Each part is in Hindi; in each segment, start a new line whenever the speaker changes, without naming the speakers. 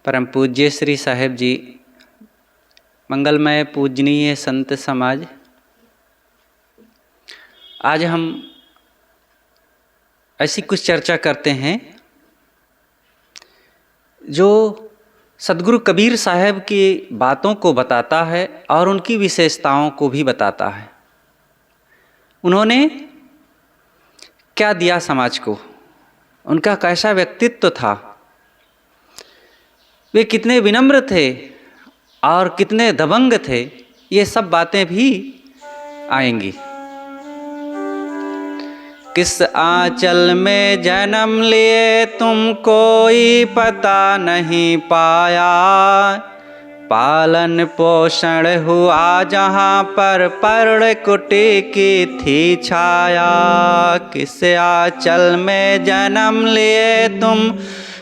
परम पूज्य श्री साहेब जी, मंगलमय पूजनीय संत समाज, आज हम ऐसी कुछ चर्चा करते हैं जो सदगुरु कबीर साहब की बातों को बताता है और उनकी विशेषताओं को भी बताता है। उन्होंने क्या दिया समाज को, उनका कैसा व्यक्तित्व था, वे कितने विनम्र थे और कितने दबंग थे, ये सब बातें भी आएंगी। किस आंचल में जन्म लिए तुम कोई पता नहीं पाया, पालन पोषण हुआ जहाँ पर पर्ण कुटी की थी छाया। किस आंचल में जन्म लिए तुम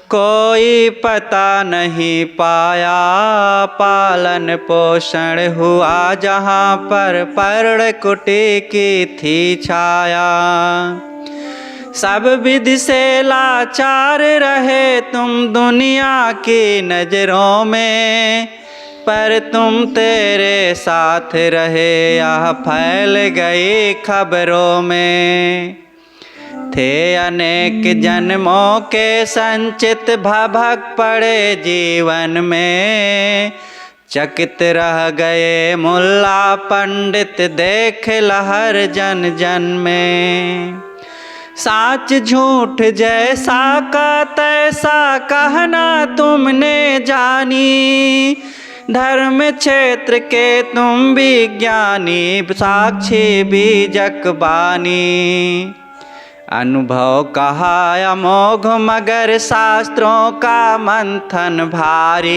कोई पता नहीं पाया, पालन पोषण हुआ जहाँ पर पर्ण कुटी की थी छाया। सब विधि से लाचार रहे तुम दुनिया की नजरों में, पर तुम तेरे साथ रहे यह फैल गई खबरों में। थे अनेक जन्मों के संचित भभक पड़े जीवन में, चकित रह गए मुल्ला पंडित देख लहर जन जन में। साच झूठ जैसा का तैसा कहना तुमने जानी, धर्म क्षेत्र के तुम विज्ञानी साक्षी बीजक बानी। अनुभव कहा अमोघ मगर शास्त्रों का मंथन भारी,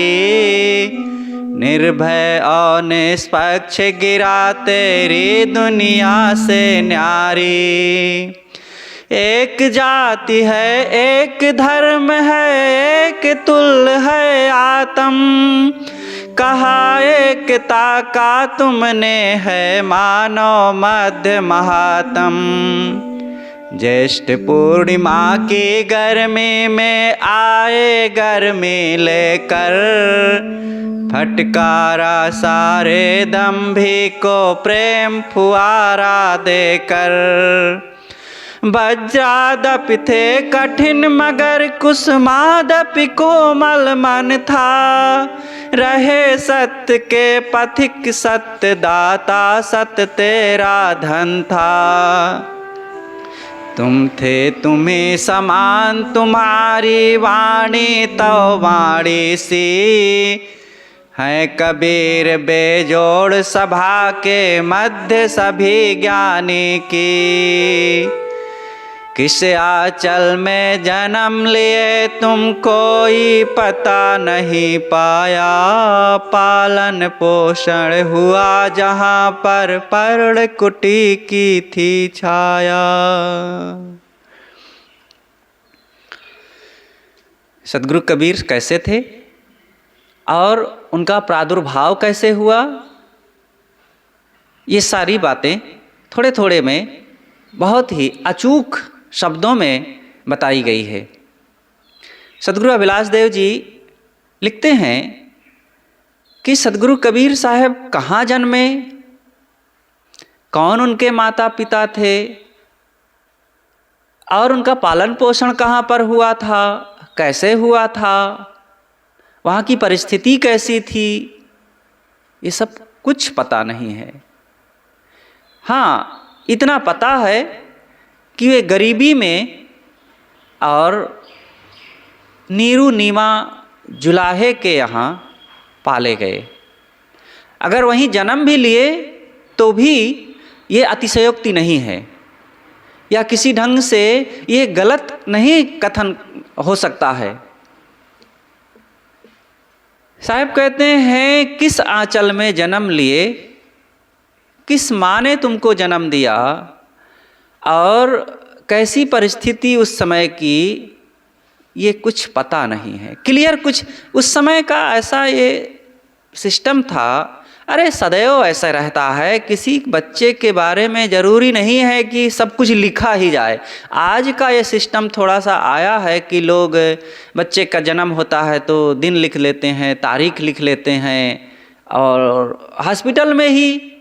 निर्भय और निष्पक्ष गिरा तेरी दुनिया से न्यारी। एक जाति है एक धर्म है एक तुल्य है आत्म, कहा एकता का तुमने है मानव मध्य महात्म। ज्येष्ठ पूर्णिमा की गर्मी में आए गर्मी लेकर, फटकारा सारे दंभी को प्रेम फुआरा देकर। वज्रादपि थे कठिन मगर कुसुमादपि कोमल मन था, रहे सत्य के पथिक सत्य दाता सत्य तेरा धन था। तुम थे तुम्हें समान तुम्हारी वाणी तो वाणी सी, है कबीर बेजोड़ सभा के मध्य सभी ज्ञानी की। किस आंचल में जन्म लिए तुम कोई पता नहीं पाया, पालन पोषण हुआ जहाँ पर पर्ण कुटी की थी छाया। सदगुरु कबीर कैसे थे और उनका प्रादुर्भाव कैसे हुआ, ये सारी बातें थोड़े थोड़े में बहुत ही अचूक शब्दों में बताई गई है। सदगुरु अभिलाष देव जी लिखते हैं कि सदगुरु कबीर साहब कहाँ जन्मे, कौन उनके माता पिता थे और उनका पालन पोषण कहाँ पर हुआ था, कैसे हुआ था, वहाँ की परिस्थिति कैसी थी, ये सब कुछ पता नहीं है। हाँ, इतना पता है कि वे गरीबी में और नीरू नीमा जुलाहे के यहाँ पाले गए। अगर वहीं जन्म भी लिए तो भी ये अतिशयोक्ति नहीं है या किसी ढंग से ये गलत नहीं कथन हो सकता है। साहब कहते हैं किस आंचल में जन्म लिए, किस माँ ने तुमको जन्म दिया और कैसी परिस्थिति उस समय की, ये कुछ पता नहीं है। क्लियर कुछ उस समय का ऐसा ये सिस्टम था, अरे सदैव ऐसा रहता है, किसी बच्चे के बारे में ज़रूरी नहीं है कि सब कुछ लिखा ही जाए। आज का ये सिस्टम थोड़ा सा आया है कि लोग बच्चे का जन्म होता है तो दिन लिख लेते हैं, तारीख लिख लेते हैं, और हॉस्पिटल में ही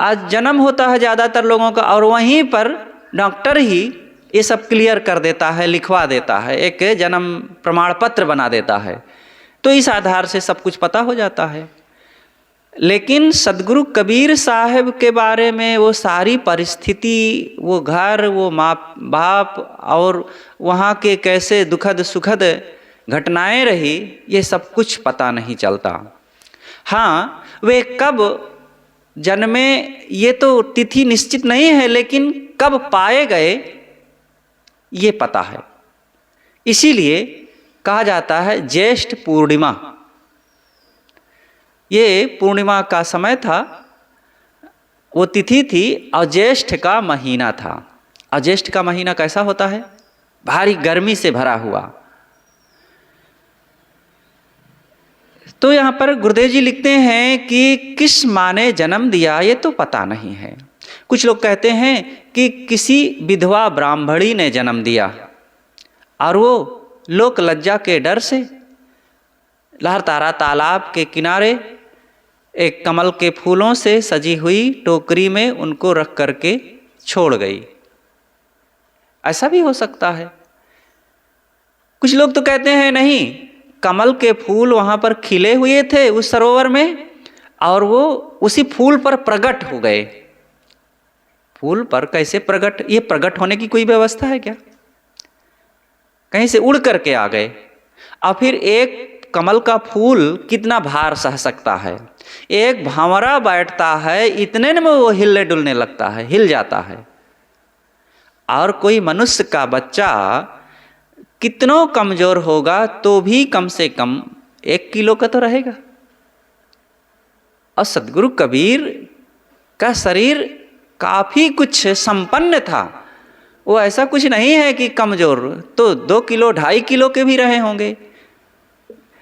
आज जन्म होता है ज़्यादातर लोगों का, और वहीं पर डॉक्टर ही ये सब क्लियर कर देता है, लिखवा देता है, एक जन्म प्रमाण पत्र बना देता है, तो इस आधार से सब कुछ पता हो जाता है। लेकिन सदगुरु कबीर साहब के बारे में वो सारी परिस्थिति, वो घर, वो माँ बाप और वहाँ के कैसे दुखद सुखद घटनाएं रही, ये सब कुछ पता नहीं चलता। हाँ, वे कब जन्मे ये तो तिथि निश्चित नहीं है, लेकिन कब पाए गए ये पता है। इसीलिए कहा जाता है ज्येष्ठ पूर्णिमा। ये पूर्णिमा का समय था, वो तिथि थी, और ज्येष्ठ का महीना था। और ज्येष्ठ का महीना कैसा होता है? भारी गर्मी से भरा हुआ। तो यहाँ पर गुरुदेव जी लिखते हैं कि किस माँ ने जन्म दिया ये तो पता नहीं है। कुछ लोग कहते हैं कि किसी विधवा ब्राह्मणी ने जन्म दिया, और वो लोक लज्जा के डर से लहरतारा तालाब के किनारे एक कमल के फूलों से सजी हुई टोकरी में उनको रख करके छोड़ गई। ऐसा भी हो सकता है। कुछ लोग तो कहते हैं नहीं, कमल के फूल वहाँ पर खिले हुए थे उस सरोवर में, और वो उसी फूल पर प्रकट हो गए। फूल पर कैसे प्रकट? ये प्रकट होने की कोई व्यवस्था है क्या? कहीं से उड़ करके आ गए। और फिर एक कमल का फूल कितना भार सह सकता है? एक भंवरा बैठता है, इतने में वो हिलने डुलने लगता है, हिल जाता है। और कोई मनुष्य का बच्चा कितनों कमजोर होगा तो भी कम से कम 1 किलो का तो रहेगा। और सदगुरु कबीर का शरीर काफी कुछ संपन्न था। वो ऐसा कुछ नहीं है कि कमजोर, तो 2 किलो 2.5 किलो के भी रहे होंगे।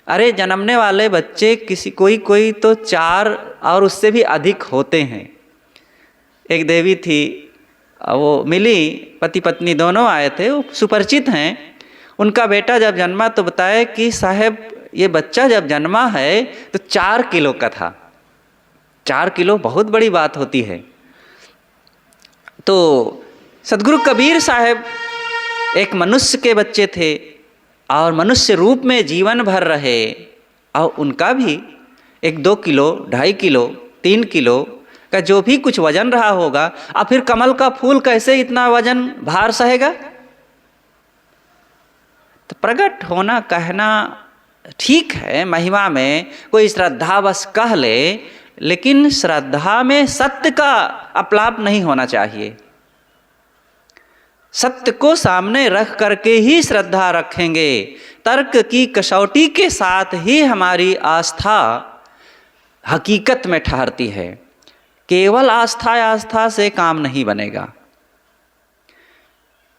अरे जन्मने वाले बच्चे किसी कोई तो 4 और उससे भी अधिक होते हैं। एक देवी थी, वो मिली, पति पत्नी दोनों आए थे, वो सुपरिचित हैं। उनका बेटा जब जन्मा तो बताया कि साहब ये बच्चा जब जन्मा है तो 4 किलो का था। 4 किलो बहुत बड़ी बात होती है। तो सदगुरु कबीर साहब एक मनुष्य के बच्चे थे, और मनुष्य रूप में जीवन भर रहे, और उनका भी 1-2 किलो 2.5 किलो 3 किलो का जो भी कुछ वजन रहा होगा। और फिर कमल का फूल कैसे इतना वजन भार सहेगा? तो प्रकट होना कहना ठीक है, महिमा में कोई श्रद्धा बस कह ले, लेकिन श्रद्धा में सत्य का अपलाप नहीं होना चाहिए। सत्य को सामने रख करके ही श्रद्धा रखेंगे। तर्क की कसौटी के साथ ही हमारी आस्था हकीकत में ठहरती है। केवल आस्था से काम नहीं बनेगा।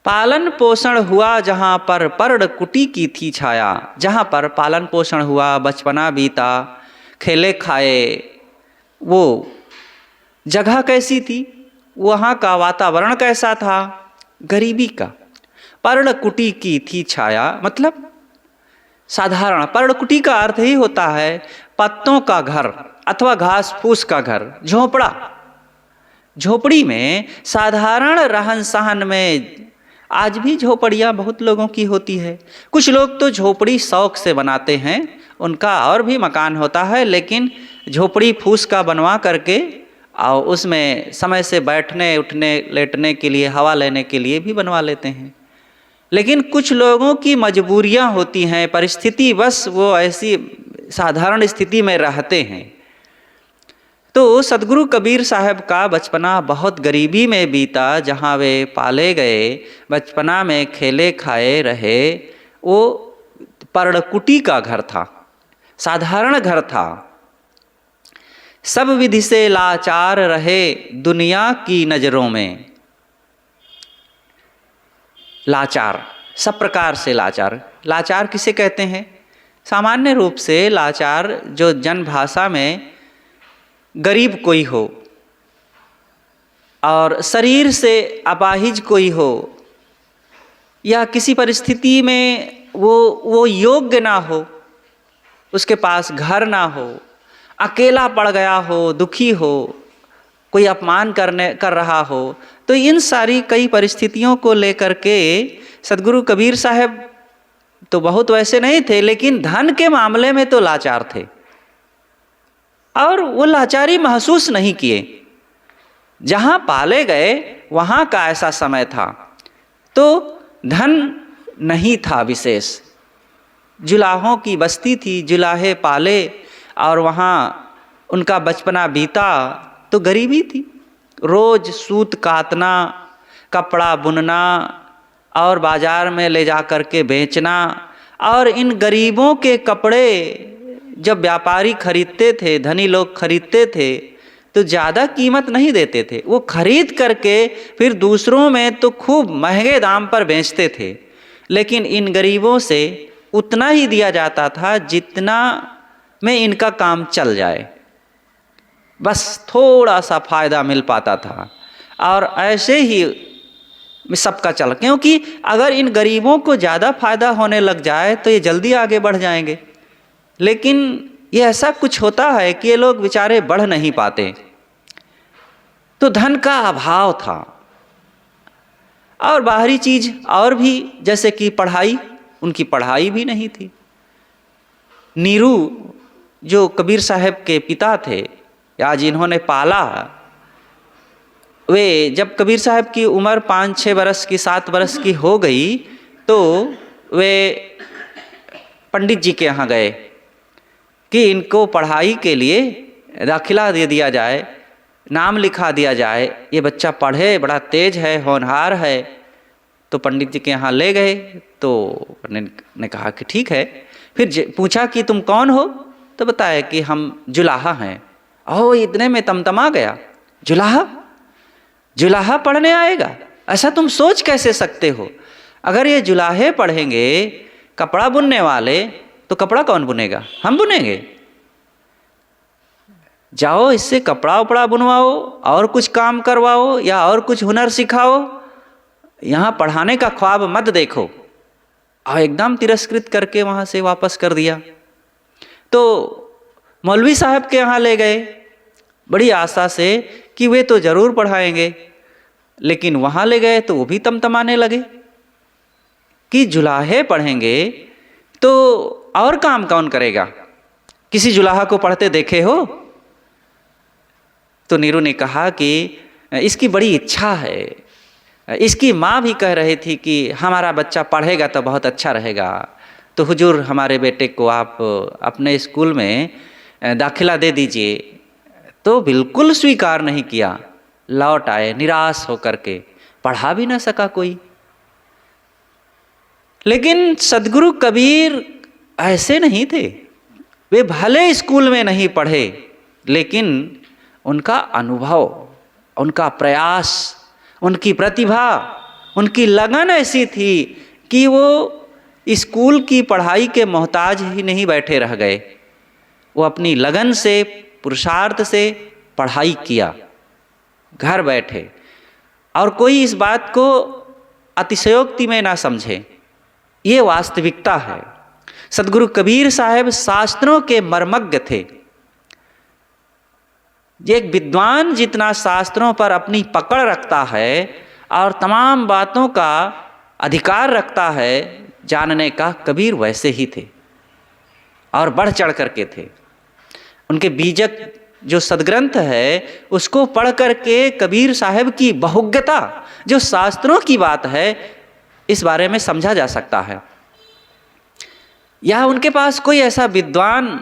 पालन पोषण हुआ जहाँ पर पर्ण कुटी की थी छाया। जहाँ पर पालन पोषण हुआ, बचपना बीता, खेले खाए, वो जगह कैसी थी, वहाँ का वातावरण कैसा था? गरीबी का। पर्णकुटी की थी छाया मतलब साधारण, पर्णकुटी का अर्थ ही होता है पत्तों का घर अथवा घास फूस का घर, झोपड़ा। झोपड़ी में साधारण रहन सहन में, आज भी झोपड़ियाँ बहुत लोगों की होती है। कुछ लोग तो झोपड़ी शौक से बनाते हैं, उनका और भी मकान होता है, लेकिन झोपड़ी फूस का बनवा करके और उसमें समय से बैठने उठने लेटने के लिए, हवा लेने के लिए भी बनवा लेते हैं। लेकिन कुछ लोगों की मजबूरियां होती हैं, परिस्थिति बस वो ऐसी साधारण स्थिति में रहते हैं। तो सदगुरु कबीर साहब का बचपना बहुत गरीबी में बीता। जहाँ वे पाले गए, बचपना में खेले खाए रहे, वो पर्णकुटी का घर था, साधारण घर था। सब विधि से लाचार रहे दुनिया की नज़रों में। लाचार, सब प्रकार से लाचार। लाचार किसे कहते हैं? सामान्य रूप से लाचार जो जन भाषा में गरीब कोई हो और शरीर से अपाहिज कोई हो या किसी परिस्थिति में वो योग्य ना हो, उसके पास घर ना हो, अकेला पड़ गया हो, दुखी हो, कोई अपमान कर रहा हो, तो इन सारी कई परिस्थितियों को लेकर के सदगुरु कबीर साहब तो बहुत वैसे नहीं थे, लेकिन धन के मामले में तो लाचार थे और वो लाचारी महसूस नहीं किए। जहाँ पाले गए वहाँ का ऐसा समय था तो धन नहीं था विशेष, जुलाहों की बस्ती थी, जुलाहे पाले और वहाँ उनका बचपना बीता तो गरीबी थी। रोज सूत काटना, कपड़ा बुनना और बाजार में ले जा कर के बेचना, और इन गरीबों के कपड़े जब व्यापारी खरीदते थे, धनी लोग खरीदते थे तो ज़्यादा कीमत नहीं देते थे, वो खरीद करके फिर दूसरों में तो खूब महंगे दाम पर बेचते थे, लेकिन इन गरीबों से उतना ही दिया जाता था जितना में इनका काम चल जाए, बस थोड़ा सा फायदा मिल पाता था। और ऐसे ही सबका चल, क्योंकि अगर इन गरीबों को ज़्यादा फायदा होने लग जाए तो ये जल्दी आगे बढ़ जाएंगे, लेकिन ये ऐसा कुछ होता है कि ये लोग बेचारे बढ़ नहीं पाते। तो धन का अभाव था और बाहरी चीज और भी, जैसे कि पढ़ाई, उनकी पढ़ाई भी नहीं थी। नीरू जो कबीर साहब के पिता थे या जिन्होंने पाला, वे जब कबीर साहब की उम्र 5-6 बरस की, 7 बरस की हो गई तो वे पंडित जी के यहाँ गए कि इनको पढ़ाई के लिए दाखिला दे दिया जाए, नाम लिखा दिया जाए, ये बच्चा पढ़े, बड़ा तेज है, होनहार है। तो पंडित जी के यहाँ ले गए तो पंडित ने कहा कि ठीक है। फिर पूछा कि तुम कौन हो, तो बताया कि हम जुलाहा हैं। ओह, इतने में तमतमा गया, जुलाहा, जुलाहा पढ़ने आएगा, ऐसा तुम सोच कैसे सकते हो? अगर ये जुलाहे पढ़ेंगे, कपड़ा बुनने वाले, तो कपड़ा कौन बुनेगा? हम बुनेंगे। जाओ इससे कपड़ा उपड़ा बुनवाओ और कुछ काम करवाओ या और कुछ हुनर सिखाओ, यहाँ पढ़ाने का ख्वाब मत देखो। और एकदम तिरस्कृत करके वहाँ से वापस कर दिया। तो मौलवी साहब के यहाँ ले गए बड़ी आशा से कि वे तो ज़रूर पढ़ाएंगे, लेकिन वहाँ ले गए तो वो भी तमतमाने लगे कि जुलाहे पढ़ेंगे तो और काम कौन करेगा? किसी जुलाहा को पढ़ते देखे हो? तो नीरू ने कहा कि इसकी बड़ी इच्छा है, इसकी माँ भी कह रही थी कि हमारा बच्चा पढ़ेगा तो बहुत अच्छा रहेगा, तो हुजूर हमारे बेटे को आप अपने स्कूल में दाखिला दे दीजिए। तो बिल्कुल स्वीकार नहीं किया, लौट आए निराश होकर के, पढ़ा भी ना सका कोई। लेकिन सदगुरु कबीर ऐसे नहीं थे, वे भले स्कूल में नहीं पढ़े, लेकिन उनका अनुभव, उनका प्रयास, उनकी प्रतिभा, उनकी लगन ऐसी थी कि वो स्कूल की पढ़ाई के मोहताज ही नहीं बैठे रह गए। वो अपनी लगन से, पुरुषार्थ से पढ़ाई किया, घर बैठे। और कोई इस बात को अतिशयोक्ति में ना समझे, ये वास्तविकता है। सदगुरु कबीर साहब शास्त्रों के मर्मज्ञ थे। एक विद्वान जितना शास्त्रों पर अपनी पकड़ रखता है और तमाम बातों का अधिकार रखता है जानने का, कबीर वैसे ही थे और बढ़ चढ़ करके थे। उनके बीजक जो सदग्रंथ है उसको पढ़ करके कबीर साहब की बहुज्ञता, जो शास्त्रों की बात है, इस बारे में समझा जा सकता है। या उनके पास कोई ऐसा विद्वान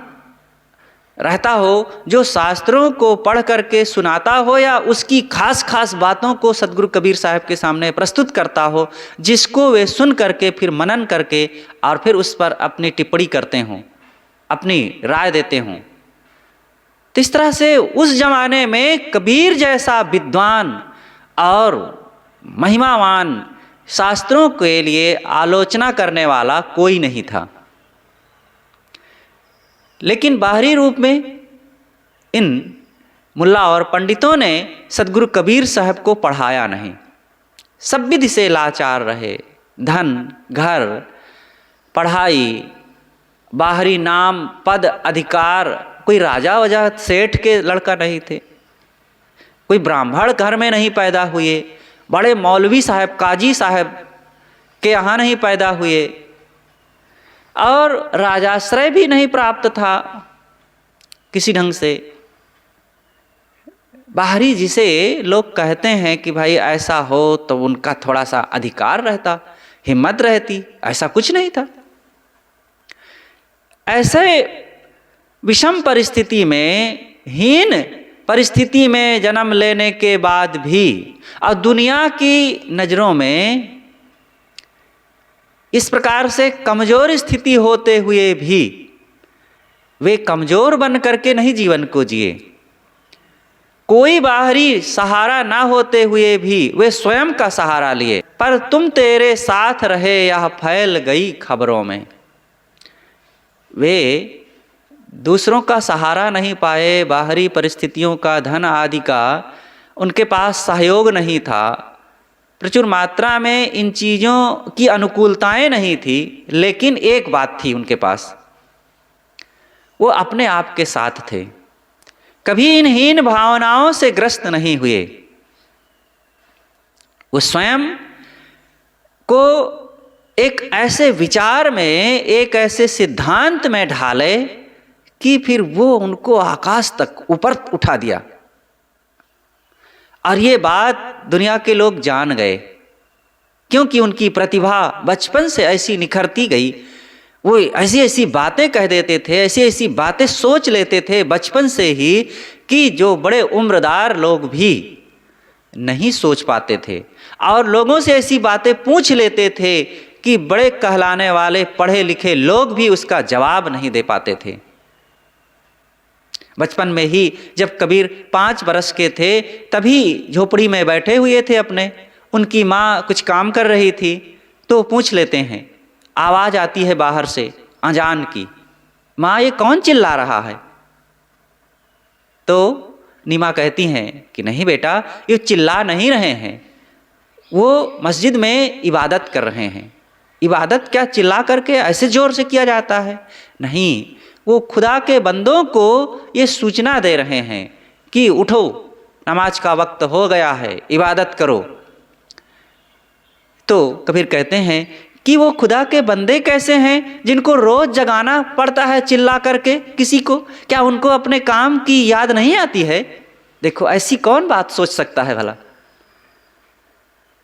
रहता हो जो शास्त्रों को पढ़ करके सुनाता हो या उसकी खास खास बातों को सदगुरु कबीर साहब के सामने प्रस्तुत करता हो, जिसको वे सुन करके फिर मनन करके और फिर उस पर अपनी टिप्पणी करते हों, अपनी राय देते हों। तो इस तरह से उस जमाने में कबीर जैसा विद्वान और महिमावान, शास्त्रों के लिए आलोचना करने वाला कोई नहीं था। लेकिन बाहरी रूप में इन मुल्ला और पंडितों ने सदगुरु कबीर साहब को पढ़ाया नहीं। सब विधि से लाचार रहे, धन, घर, पढ़ाई, बाहरी नाम, पद, अधिकार, कोई राजा वजा सेठ के लड़का नहीं थे, कोई ब्राह्मण घर में नहीं पैदा हुए, बड़े मौलवी साहब, काजी साहब के यहाँ नहीं पैदा हुए, और राजाश्रय भी नहीं प्राप्त था किसी ढंग से। बाहरी जिसे लोग कहते हैं कि भाई ऐसा हो तो उनका थोड़ा सा अधिकार रहता, हिम्मत रहती, ऐसा कुछ नहीं था। ऐसे विषम परिस्थिति में, हीन परिस्थिति में जन्म लेने के बाद भी और दुनिया की नज़रों में इस प्रकार से कमज़ोर स्थिति होते हुए भी वे कमज़ोर बन करके नहीं जीवन को जिए। कोई बाहरी सहारा ना होते हुए भी वे स्वयं का सहारा लिए। पर तुम तेरे साथ रहे यह फैल गई खबरों में। वे दूसरों का सहारा नहीं पाए, बाहरी परिस्थितियों का, धन आदि का उनके पास सहयोग नहीं था, प्रचुर मात्रा में इन चीज़ों की अनुकूलताएं नहीं थी, लेकिन एक बात थी उनके पास, वो अपने आप के साथ थे। कभी इन हीन भावनाओं से ग्रस्त नहीं हुए। वो स्वयं को एक ऐसे विचार में, एक ऐसे सिद्धांत में ढाले कि फिर वो उनको आकाश तक ऊपर उठा दिया। और ये बात दुनिया के लोग जान गए, क्योंकि उनकी प्रतिभा बचपन से ऐसी निखरती गई। वो ऐसी ऐसी बातें कह देते थे, ऐसी ऐसी बातें सोच लेते थे बचपन से ही कि जो बड़े उम्रदार लोग भी नहीं सोच पाते थे। और लोगों से ऐसी बातें पूछ लेते थे कि बड़े कहलाने वाले पढ़े लिखे लोग भी उसका जवाब नहीं दे पाते थे। बचपन में ही जब कबीर 5 बरस के थे तभी झोपड़ी में बैठे हुए थे अपने, उनकी माँ कुछ काम कर रही थी तो पूछ लेते हैं, आवाज़ आती है बाहर से अजान की, माँ ये कौन चिल्ला रहा है? तो नीमा कहती हैं कि नहीं बेटा, ये चिल्ला नहीं रहे हैं, वो मस्जिद में इबादत कर रहे हैं। इबादत क्या चिल्ला करके ऐसे ज़ोर से किया जाता है? नहीं, वो खुदा के बंदों को ये सूचना दे रहे हैं कि उठो, नमाज का वक्त हो गया है, इबादत करो। तो कबीर कहते हैं कि वो खुदा के बंदे कैसे हैं जिनको रोज़ जगाना पड़ता है चिल्ला करके किसी को? क्या उनको अपने काम की याद नहीं आती है? देखो, ऐसी कौन बात सोच सकता है भला?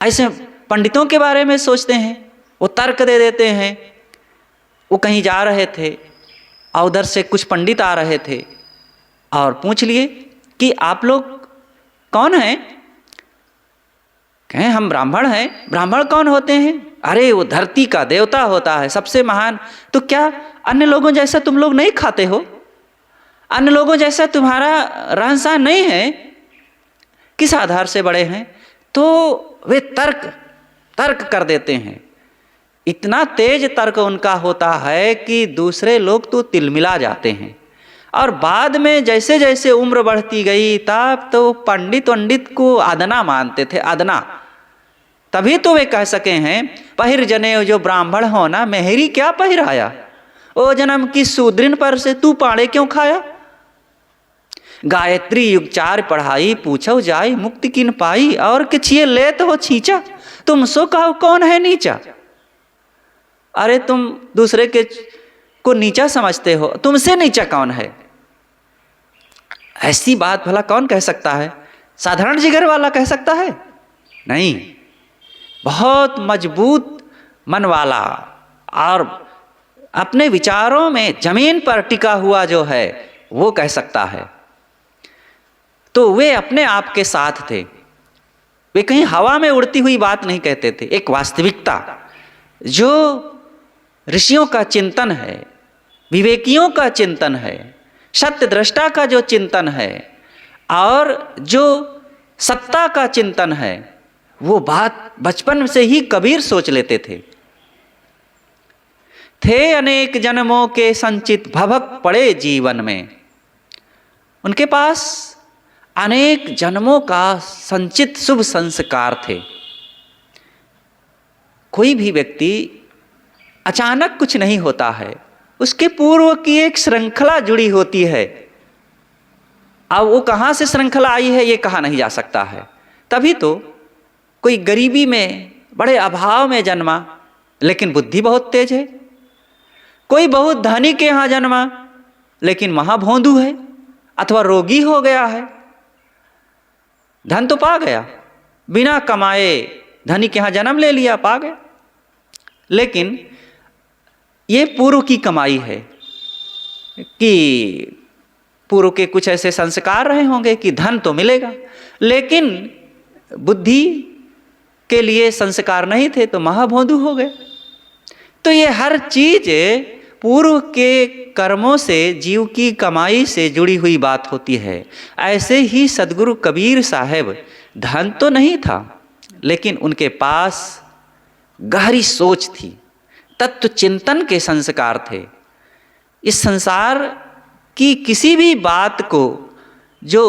ऐसे पंडितों के बारे में सोचते हैं, वो तर्क दे देते हैं। वो कहीं जा रहे थे और उधर से कुछ पंडित आ रहे थे और पूछ लिए कि आप लोग कौन हैं? कहें हम ब्राह्मण हैं। ब्राह्मण कौन होते हैं? अरे वो धरती का देवता होता है, सबसे महान। तो क्या अन्य लोगों जैसा तुम लोग नहीं खाते हो? अन्य लोगों जैसा तुम्हारा रहन सहन नहीं है? किस आधार से बड़े हैं? तो वे तर्क कर देते हैं। इतना तेज तर्क उनका होता है कि दूसरे लोग तो तिलमिला जाते हैं। और बाद में जैसे जैसे उम्र बढ़ती गई तब तो पंडित को अदना मानते थे, अदना। तभी तो वे कह सके हैं, पहिर जनेऊ जो ब्राह्मण हो ना, मेहरी क्या पहिराया, ओ जन्म की सूद्रिन पर से तू पाड़े क्यों खाया। गायत्री युग 4 पढ़ाई, पूछो जाय मुक्ति किन पाई, और किछिए लेत हो छींचा, तुम सो कहो कौन है नीचा। अरे तुम दूसरे के को नीचा समझते हो, तुमसे नीचा कौन है? ऐसी बात भला कौन कह सकता है? साधारण जिगर वाला कह सकता है? नहीं, बहुत मजबूत मन वाला और अपने विचारों में जमीन पर टिका हुआ जो है वो कह सकता है। तो वे अपने आप के साथ थे, वे कहीं हवा में उड़ती हुई बात नहीं कहते थे। एक वास्तविकता जो ऋषियों का चिंतन है, विवेकियों का चिंतन है, सत्य दृष्टा का जो चिंतन है और जो सत्ता का चिंतन है, वो बात बचपन से ही कबीर सोच लेते थे। अनेक जन्मों के संचित भभक पड़े जीवन में। उनके पास अनेक जन्मों का संचित शुभ संस्कार थे। कोई भी व्यक्ति अचानक कुछ नहीं होता है, उसके पूर्व की एक श्रृंखला जुड़ी होती है। अब वो कहाँ से श्रृंखला आई है ये कहा नहीं जा सकता है। तभी तो कोई गरीबी में, बड़े अभाव में जन्मा लेकिन बुद्धि बहुत तेज है। कोई बहुत धनी के यहाँ जन्मा लेकिन महाभोंदू है अथवा रोगी हो गया है। धन तो पा गया, बिना कमाए धनी के यहाँ जन्म ले लिया, पा गया, लेकिन ये पूर्व की कमाई है कि पूर्व के कुछ ऐसे संस्कार रहे होंगे कि धन तो मिलेगा, लेकिन बुद्धि के लिए संस्कार नहीं थे तो महाभोंदू हो गए। तो ये हर चीज पूर्व के कर्मों से, जीव की कमाई से जुड़ी हुई बात होती है। ऐसे ही सदगुरु कबीर साहब, धन तो नहीं था लेकिन उनके पास गहरी सोच थी, तत्व चिंतन के संस्कार थे। इस संसार की किसी भी बात को जो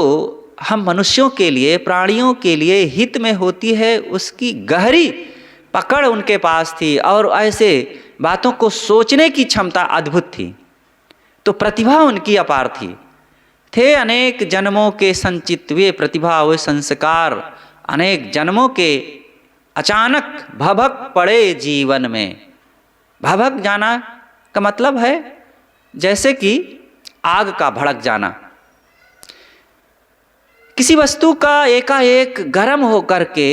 हम मनुष्यों के लिए, प्राणियों के लिए हित में होती है, उसकी गहरी पकड़ उनके पास थी और ऐसे बातों को सोचने की क्षमता अद्भुत थी। तो प्रतिभा उनकी अपार थी। थे अनेक जन्मों के संचित वे प्रतिभा, वे संस्कार अनेक जन्मों के अचानक भभक पड़े जीवन में। भभक जाना का मतलब है जैसे कि आग का भड़क जाना, किसी वस्तु का एकाएक गर्म होकर के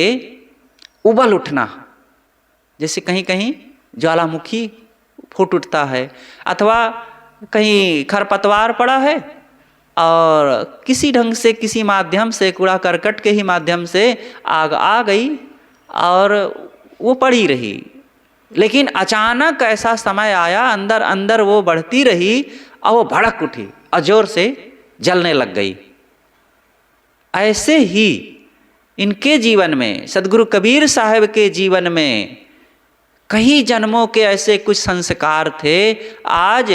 उबल उठना, जैसे कहीं कहीं ज्वालामुखी फूट उठता है, अथवा कहीं खरपतवार पड़ा है और किसी ढंग से, किसी माध्यम से, कूड़ा करकट के ही माध्यम से आग आ गई और वो पड़ी रही, लेकिन अचानक ऐसा समय आया, अंदर अंदर वो बढ़ती रही और वो भड़क उठी और जोर से जलने लग गई। ऐसे ही इनके जीवन में, सदगुरु कबीर साहब के जीवन में कई जन्मों के ऐसे कुछ संस्कार थे। आज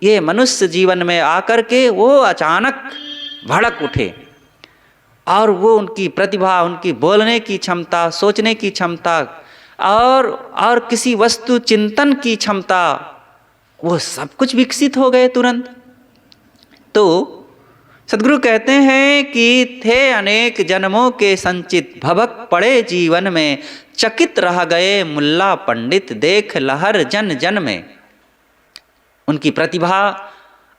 ये मनुष्य जीवन में आकर के वो अचानक भड़क उठे और वो उनकी प्रतिभा, उनकी बोलने की क्षमता, सोचने की क्षमता और किसी वस्तु चिंतन की क्षमता, वो सब कुछ विकसित हो गए तुरंत। तो सदगुरु कहते हैं कि थे अनेक जन्मों के संचित, भभक पड़े जीवन में, चकित रह गए मुल्ला पंडित, देख लहर जन जन में। उनकी प्रतिभा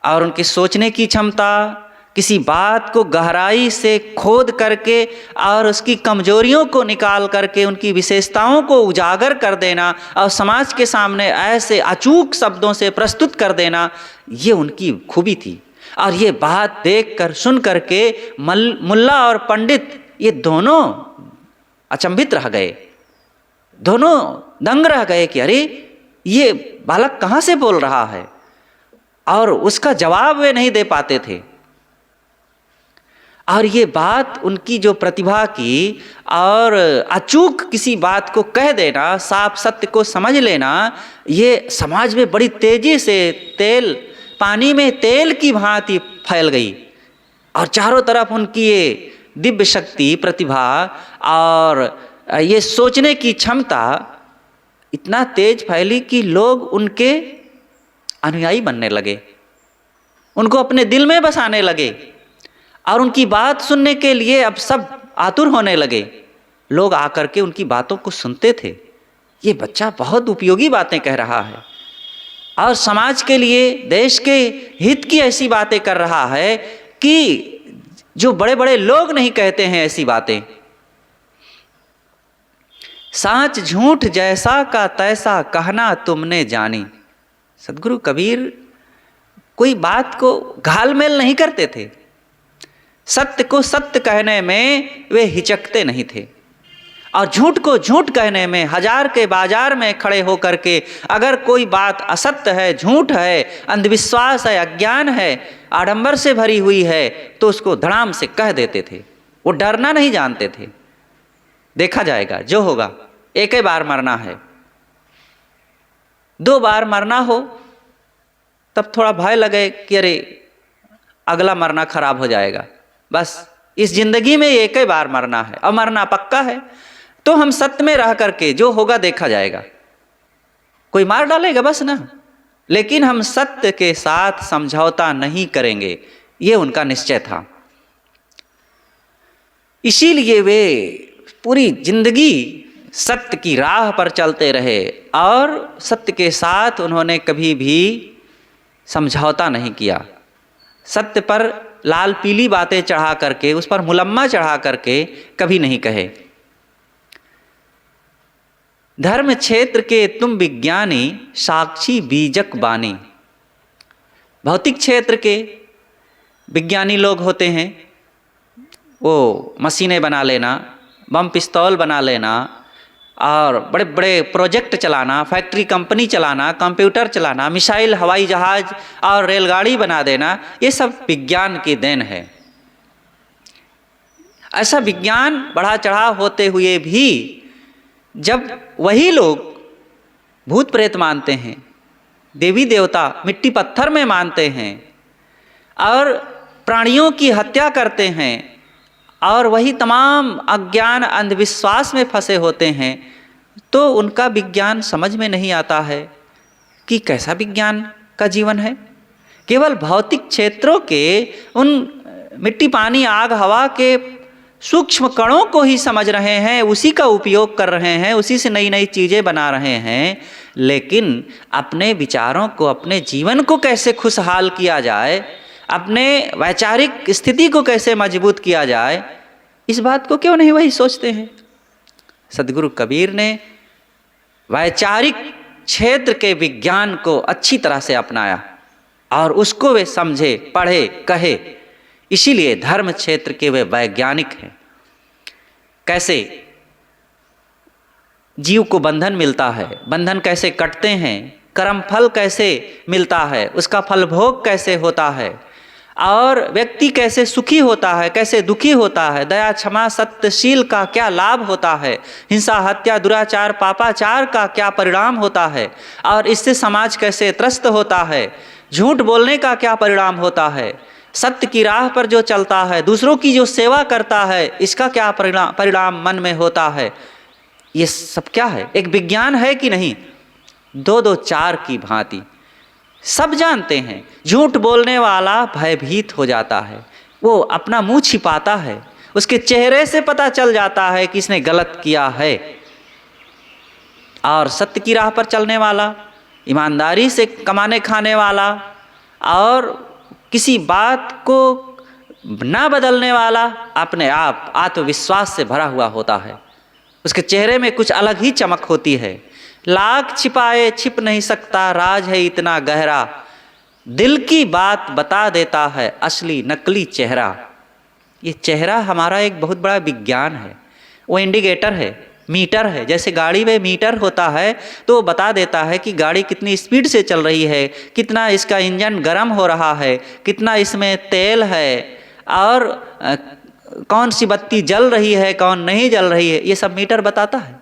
और उनके सोचने की क्षमता, किसी बात को गहराई से खोद करके और उसकी कमजोरियों को निकाल करके उनकी विशेषताओं को उजागर कर देना और समाज के सामने ऐसे अचूक शब्दों से प्रस्तुत कर देना, ये उनकी खूबी थी। और ये बात देखकर, सुन करके मुल्ला और पंडित ये दोनों अचंभित रह गए, दोनों दंग रह गए कि अरे ये बालक कहाँ से बोल रहा है, और उसका जवाब वे नहीं दे पाते थे। और ये बात उनकी जो प्रतिभा की और अचूक किसी बात को कह देना, साफ सत्य को समझ लेना, ये समाज में बड़ी तेजी से पानी में तेल की भांति फैल गई और चारों तरफ उनकी ये दिव्य शक्ति, प्रतिभा और ये सोचने की क्षमता इतना तेज फैली कि लोग उनके अनुयायी बनने लगे, उनको अपने दिल में बसाने लगे और उनकी बात सुनने के लिए अब सब आतुर होने लगे। लोग आकर के उनकी बातों को सुनते थे, ये बच्चा बहुत उपयोगी बातें कह रहा है और समाज के लिए, देश के हित की ऐसी बातें कर रहा है कि जो बड़े बड़े लोग नहीं कहते हैं ऐसी बातें। साच झूठ जैसा का तैसा कहना तुमने जानी। सदगुरु कबीर कोई बात को घालमेल नहीं करते थे, सत्य को सत्य कहने में वे हिचकते नहीं थे और झूठ को झूठ कहने में, हजार के बाजार में खड़े होकर के अगर कोई बात असत्य है, झूठ है, अंधविश्वास है, अज्ञान है, आडंबर से भरी हुई है, तो उसको धड़ाम से कह देते थे। वो डरना नहीं जानते थे, देखा जाएगा जो होगा, एक ही बार मरना है, 2 बार मरना हो तब थोड़ा भय लगे कि अरे अगला मरना खराब हो जाएगा, बस इस जिंदगी में एक ही बार मरना है और मरना पक्का है, तो हम सत्य में रह करके जो होगा देखा जाएगा। कोई मार डालेगा बस ना, लेकिन हम सत्य के साथ समझौता नहीं करेंगे, ये उनका निश्चय था। इसीलिए वे पूरी जिंदगी सत्य की राह पर चलते रहे और सत्य के साथ उन्होंने कभी भी समझौता नहीं किया। सत्य पर लाल पीली बातें चढ़ा करके, उस पर मुलम्मा चढ़ा करके कभी नहीं कहे। धर्म क्षेत्र के तुम विज्ञानी, साक्षी बीजक बानी। भौतिक क्षेत्र के विज्ञानी लोग होते हैं, वो मशीनें बना लेना, बम पिस्तौल बना लेना और बड़े बड़े प्रोजेक्ट चलाना, फैक्ट्री कंपनी चलाना, कंप्यूटर चलाना, मिसाइल, हवाई जहाज और रेलगाड़ी बना देना, ये सब विज्ञान की देन है। ऐसा विज्ञान बढ़ा चढ़ा होते हुए भी जब वही लोग भूत प्रेत मानते हैं, देवी देवता मिट्टी पत्थर में मानते हैं और प्राणियों की हत्या करते हैं और वही तमाम अज्ञान अंधविश्वास में फंसे होते हैं, तो उनका विज्ञान समझ में नहीं आता है कि कैसा विज्ञान का जीवन है। केवल भौतिक क्षेत्रों के उन मिट्टी पानी आग हवा के सूक्ष्म कणों को ही समझ रहे हैं, उसी का उपयोग कर रहे हैं, उसी से नई नई चीज़ें बना रहे हैं, लेकिन अपने विचारों को, अपने जीवन को कैसे खुशहाल किया जाए, अपने वैचारिक स्थिति को कैसे मजबूत किया जाए, इस बात को क्यों नहीं वही सोचते हैं। सदगुरु कबीर ने वैचारिक क्षेत्र के विज्ञान को अच्छी तरह से अपनाया और उसको वे समझे, पढ़े, कहे। इसीलिए धर्म क्षेत्र के वे वैज्ञानिक हैं। कैसे जीव को बंधन मिलता है, बंधन कैसे कटते हैं, कर्म फल कैसे मिलता है, उसका फल भोग कैसे होता है और व्यक्ति कैसे सुखी होता है, कैसे दुखी होता है, दया क्षमा सत्यशील का क्या लाभ होता है, हिंसा हत्या दुराचार पापाचार का क्या परिणाम होता है और इससे समाज कैसे त्रस्त होता है, झूठ बोलने का क्या परिणाम होता है, सत्य की राह पर जो चलता है, दूसरों की जो सेवा करता है, इसका क्या परिणाम मन में होता है। ये सब क्या है, एक विज्ञान है कि नहीं। दो दो चार की भांति सब जानते हैं। झूठ बोलने वाला भयभीत हो जाता है, वो अपना मुंह छिपाता है, उसके चेहरे से पता चल जाता है कि इसने गलत किया है। और सत्य की राह पर चलने वाला, ईमानदारी से कमाने खाने वाला और किसी बात को ना बदलने वाला अपने आप आत्मविश्वास से भरा हुआ होता है। उसके चेहरे में कुछ अलग ही चमक होती है। लाख छिपाए छिप नहीं सकता, राज है इतना गहरा, दिल की बात बता देता है असली नकली चेहरा। ये चेहरा हमारा एक बहुत बड़ा विज्ञान है। वो इंडिकेटर है, मीटर है। जैसे गाड़ी में मीटर होता है तो वो बता देता है कि गाड़ी कितनी स्पीड से चल रही है, कितना इसका इंजन गर्म हो रहा है, कितना इसमें तेल है और कौन सी बत्ती जल रही है, कौन नहीं जल रही है, ये सब मीटर बताता है।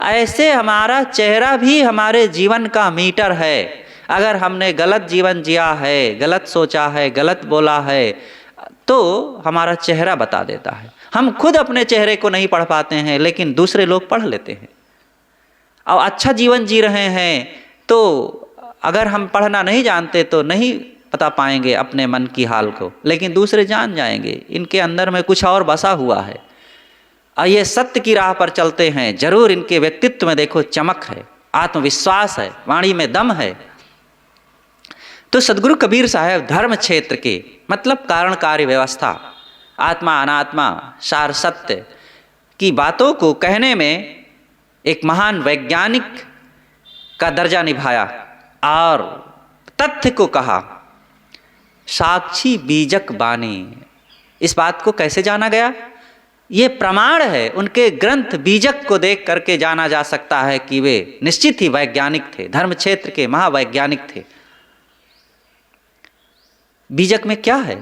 ऐसे हमारा चेहरा भी हमारे जीवन का मीटर है। अगर हमने गलत जीवन जिया है, गलत सोचा है, गलत बोला है, तो हमारा चेहरा बता देता है। हम खुद अपने चेहरे को नहीं पढ़ पाते हैं, लेकिन दूसरे लोग पढ़ लेते हैं। और अच्छा जीवन जी रहे हैं तो अगर हम पढ़ना नहीं जानते तो नहीं बता पाएंगे अपने मन की हाल को, लेकिन दूसरे जान जाएंगे इनके अंदर में कुछ और बसा हुआ है। और ये सत्य की राह पर चलते हैं, जरूर इनके व्यक्तित्व में देखो चमक है, आत्मविश्वास है, वाणी में दम है। तो सदगुरु कबीर साहब धर्म क्षेत्र के मतलब कारण कार्य व्यवस्था, आत्मा अनात्मा, सार सत्य की बातों को कहने में एक महान वैज्ञानिक का दर्जा निभाया और तथ्य को कहा। साक्षी बीजक बानी, इस बात को कैसे जाना गया? ये प्रमाण है, उनके ग्रंथ बीजक को देख करके जाना जा सकता है कि वे निश्चित ही वैज्ञानिक थे, धर्म क्षेत्र के महावैज्ञानिक थे। बीजक में क्या है?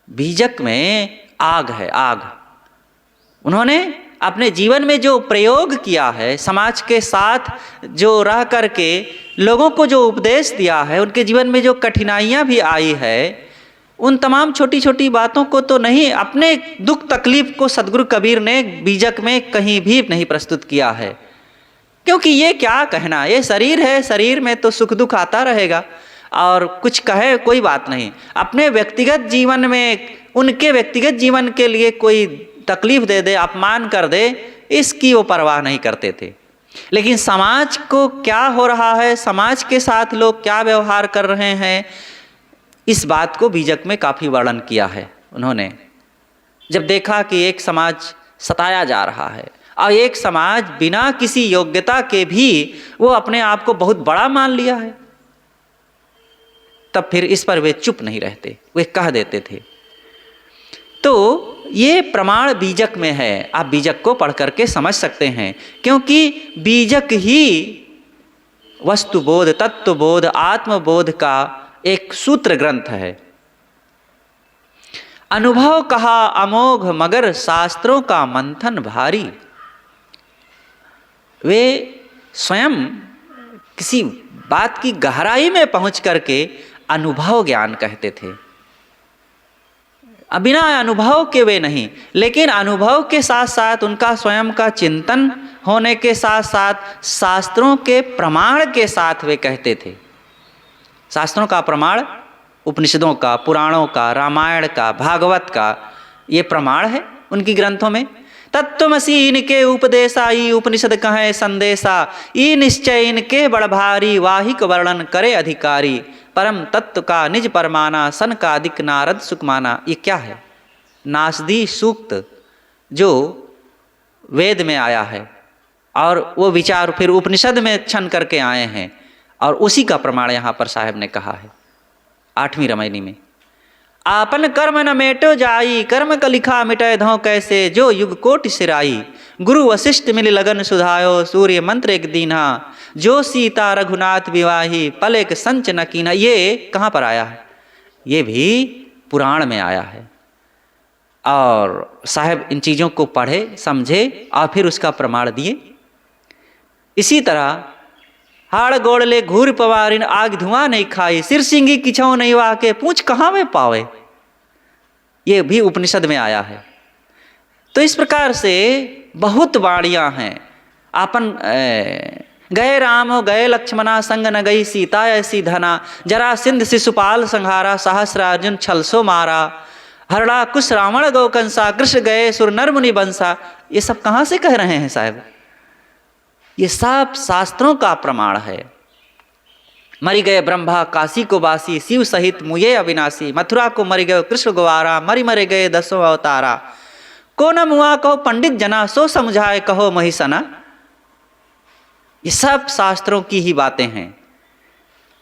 बीजक में आग है, आग। उन्होंने अपने जीवन में जो प्रयोग किया है, समाज के साथ जो रह करके लोगों को जो उपदेश दिया है, उनके जीवन में जो कठिनाइयाँ भी आई है, उन तमाम छोटी छोटी बातों को तो नहीं, अपने दुख तकलीफ को सदगुरु कबीर ने बीजक में कहीं भी नहीं प्रस्तुत किया है। क्योंकि ये क्या कहना, ये शरीर है, शरीर में तो सुख दुख आता रहेगा, और कुछ कहे कोई बात नहीं। अपने व्यक्तिगत जीवन में, उनके व्यक्तिगत जीवन के लिए कोई तकलीफ दे दे, अपमान कर दे, इसकी वो परवाह नहीं करते थे। लेकिन समाज को क्या हो रहा है, समाज के साथ लोग क्या व्यवहार कर रहे हैं, इस बात को बीजक में काफ़ी वर्णन किया है उन्होंने। जब देखा कि एक समाज सताया जा रहा है और एक समाज बिना किसी योग्यता के भी वो अपने आप को बहुत बड़ा मान लिया है, तब फिर इस पर वे चुप नहीं रहते, वे कह देते थे। तो ये प्रमाण बीजक में है, आप बीजक को पढ़ करके समझ सकते हैं, क्योंकि बीजक ही वस्तुबोध, तत्वबोध, आत्मबोध का एक सूत्र ग्रंथ है। अनुभव कहा अमोघ मगर शास्त्रों का मंथन भारी। वे स्वयं किसी बात की गहराई में पहुंच करके अनुभव ज्ञान कहते थे। बिना अनुभव के वे नहीं, लेकिन अनुभव के साथ साथ उनका स्वयं का चिंतन होने के साथ साथ शास्त्रों के प्रमाण के साथ वे कहते थे। शास्त्रों का प्रमाण, उपनिषदों का, पुराणों का, रामायण का, भागवत का, ये प्रमाण है उनकी ग्रंथों में। तत्वमसि इनके उपदेशा, ई उपनिषद कहें संदेशा, ई निश्चय इनके बड़ भारी, वाहिक वर्णन करे अधिकारी, परम तत्व का निज परमाना, सन का अधिक नारद सुकमाना। ये क्या है? नासदी सूक्त जो वेद में आया है और वो विचार फिर उपनिषद में छन करके आए हैं, और उसी का प्रमाण यहाँ पर साहब ने कहा है 8वीं रामायणी में। आपन कर्म न मेटो जाई, कर्म का लिखा मिटय धो कैसे, जो युग कोटि सिराई, गुरु वशिष्ठ मिल लगन सुधायो, सूर्य मंत्र एक दीन्हा, जो सीता रघुनाथ विवाही, पल एक संच न कीन्हा। ये कहाँ पर आया है? ये भी पुराण में आया है। और साहब इन चीज़ों को पढ़े, समझे और फिर उसका प्रमाण दिए। इसी तरह हाड़ गोड़ ले घूर पवारिन, आग धुआं नहीं खाई, सिर सिंगी किछो नहीं वाके, पूछ कहाँ में पावे। ये भी उपनिषद में आया है। तो इस प्रकार से बहुत वाणियाँ हैं। आपन गए राम हो गए लक्ष्मणा, संग न गई सीता ऐसी धना, जरा सिंध शिशुपाल संहारा, सहस्रार्जुन छलसो मारा, हरड़ा कुश रावण गौ कंसा, कृष्ण गए सुर नर मुनि बंसा। ये सब कहाँ से कह रहे हैं साहब? ये सब शास्त्रों का प्रमाण है। मरि गए ब्रह्मा काशी को बासी, शिव सहित मुये अविनाशी, मथुरा को मरि गए कृष्ण ग्वारा, मरि गए 10 अवतारा, को न मुआ कहो पंडित जना, सो समझाए कहो महिसना। ये सब शास्त्रों की ही बातें हैं,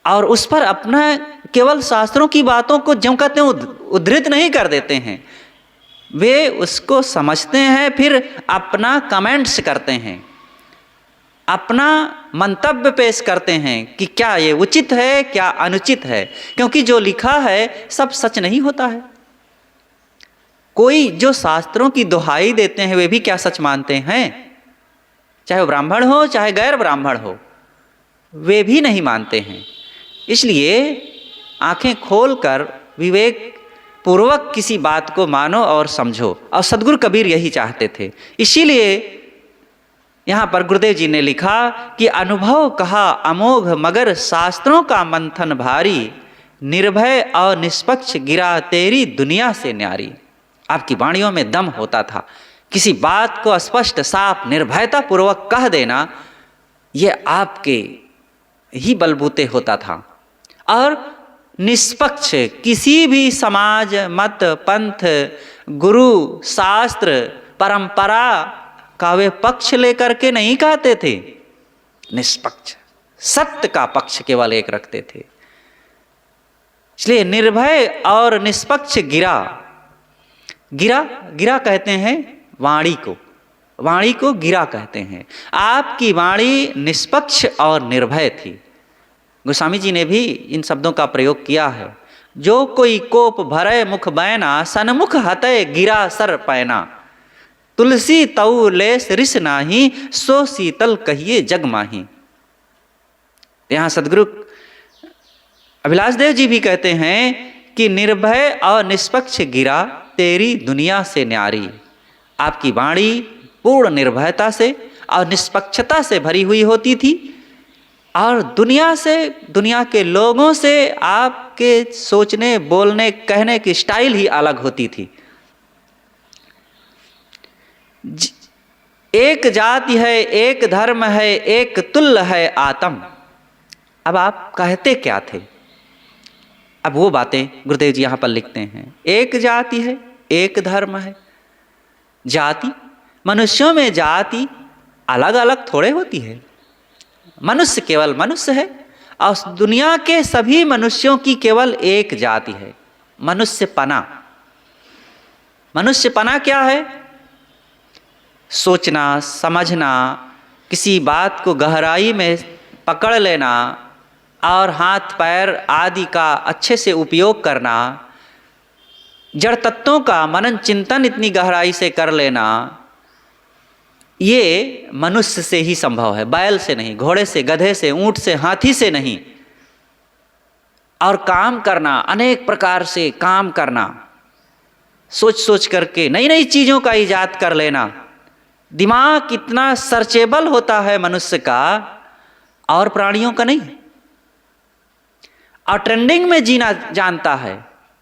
और उस पर अपना केवल शास्त्रों की बातों को ज्यों कहते हैं उद्धृत नहीं कर देते हैं, वे उसको समझते हैं, फिर अपना कमेंट्स करते हैं, अपना मंतव्य पेश करते हैं कि क्या ये उचित है, क्या अनुचित है। क्योंकि जो लिखा है सब सच नहीं होता है। कोई जो शास्त्रों की दुहाई देते हैं वे भी क्या सच मानते हैं? चाहे वो ब्राह्मण हो चाहे गैर ब्राह्मण हो, वे भी नहीं मानते हैं। इसलिए आंखें खोलकर विवेक पूर्वक किसी बात को मानो और समझो, और सदगुरु कबीर यही चाहते थे। इसीलिए यहाँ पर गुरुदेव जी ने लिखा कि अनुभव कहा अमोघ मगर शास्त्रों का मंथन भारी, निर्भय और निष्पक्ष गिरा तेरी दुनिया से न्यारी। आपकी वाणियों में दम होता था, किसी बात को स्पष्ट साफ निर्भयता पूर्वक कह देना, ये आपके ही बलबूते होता था। और निष्पक्ष किसी भी समाज, मत, पंथ, गुरु, शास्त्र, परंपरा का वे पक्ष लेकर के नहीं कहते थे। निष्पक्ष सत्य का पक्ष केवल एक रखते थे। इसलिए निर्भय और निष्पक्ष गिरा, गिरा गिरा कहते हैं वाणी को, वाणी को गिरा कहते हैं। आपकी वाणी निष्पक्ष और निर्भय थी। गोस्वामी जी ने भी इन शब्दों का प्रयोग किया है। जो कोई कोप भरे मुख बैना, सन्मुख हतय गिरा सर पैना, तुलसी तऊ लेस रिस नाही, सो शीतल कहिए जग माही। यहाँ सदगुरु अभिलाष देव जी भी कहते हैं कि निर्भय और निष्पक्ष गिरा तेरी दुनिया से न्यारी। आपकी वाणी पूर्ण निर्भयता से और निष्पक्षता से भरी हुई होती थी और दुनिया से, दुनिया के लोगों से आपके सोचने, बोलने, कहने की स्टाइल ही अलग होती थी। एक जाति है, एक धर्म है, एक तुल्य है आत्म। अब आप कहते क्या थे? अब वो बातें गुरुदेव जी यहाँ पर लिखते हैं। एक जाति है, एक धर्म है। जाति, मनुष्यों में जाति अलग अलग थोड़े होती है। मनुष्य केवल मनुष्य है और दुनिया के सभी मनुष्यों की केवल एक जाति है, मनुष्यपना। मनुष्यपना क्या है? सोचना, समझना, किसी बात को गहराई में पकड़ लेना और हाथ पैर आदि का अच्छे से उपयोग करना, जड़ तत्वों का मनन चिंतन इतनी गहराई से कर लेना, ये मनुष्य से ही संभव है, बैल से नहीं, घोड़े से, गधे से, ऊंट से, हाथी से नहीं। और काम करना, अनेक प्रकार से काम करना, सोच सोच करके नई नई चीज़ों का ईजाद कर लेना। दिमाग इतना सर्चेबल होता है मनुष्य का और प्राणियों का नहीं। और ट्रेंडिंग में जीना जानता है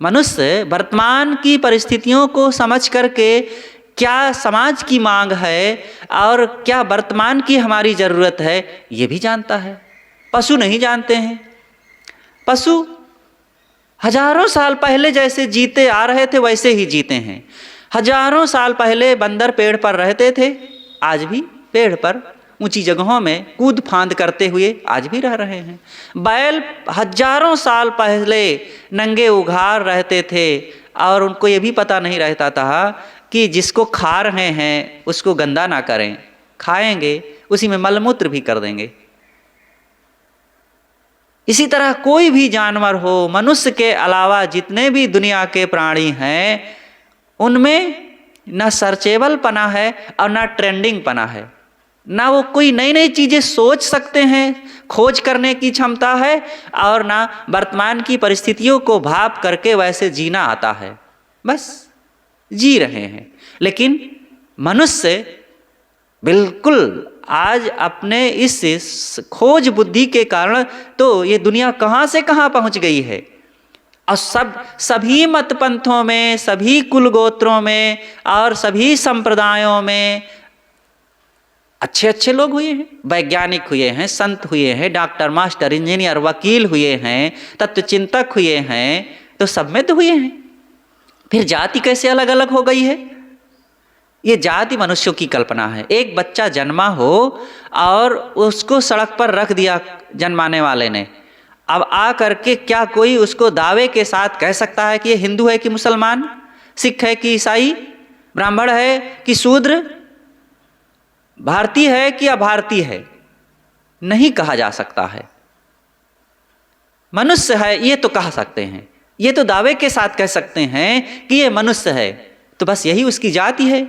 मनुष्य। वर्तमान की परिस्थितियों को समझ करके क्या समाज की मांग है और क्या वर्तमान की हमारी ज़रूरत है, ये भी जानता है। पशु नहीं जानते हैं। पशु हजारों साल पहले जैसे जीते आ रहे थे वैसे ही जीते हैं। हजारों साल पहले बंदर पेड़ पर रहते थे, आज भी पेड़ पर ऊंची जगहों में कूद फांद करते हुए आज भी रह रहे हैं। बैल हजारों साल पहले नंगे उघार रहते थे और उनको ये भी पता नहीं रहता था कि जिसको खा रहे हैं उसको गंदा ना करें, खाएंगे उसी में मलमूत्र भी कर देंगे। इसी तरह कोई भी जानवर हो, मनुष्य के अलावा जितने भी दुनिया के प्राणी हैं, उनमें ना सर्चेबल पना है और ना ट्रेंडिंग पना है। ना वो कोई नई नई चीज़ें सोच सकते हैं, खोज करने की क्षमता है, और ना वर्तमान की परिस्थितियों को भाप करके वैसे जीना आता है। बस जी रहे हैं। लेकिन मनुष्य बिल्कुल आज अपने इस खोज बुद्धि के कारण तो ये दुनिया कहाँ से कहाँ पहुँच गई है। और सभी मत पंथों में, सभी कुल गोत्रों में और सभी संप्रदायों में अच्छे अच्छे लोग हुए हैं। वैज्ञानिक हुए हैं, संत हुए हैं, डॉक्टर, मास्टर, इंजीनियर, वकील हुए हैं, तत्वचिंतक हुए हैं, तो सब में तो हुए हैं। फिर जाति कैसे अलग अलग हो गई है? ये जाति मनुष्यों की कल्पना है। एक बच्चा जन्मा हो और उसको सड़क पर रख दिया जन्माने वाले ने, अब आ करके क्या कोई उसको दावे के साथ कह सकता है कि ये हिंदू है कि मुसलमान, सिख है कि ईसाई, ब्राह्मण है कि शूद्र, भारतीय है कि अभारतीय है? नहीं कहा जा सकता है। मनुष्य है ये तो कह सकते हैं, ये तो दावे के साथ कह सकते हैं कि ये मनुष्य है, तो बस यही उसकी जाति है।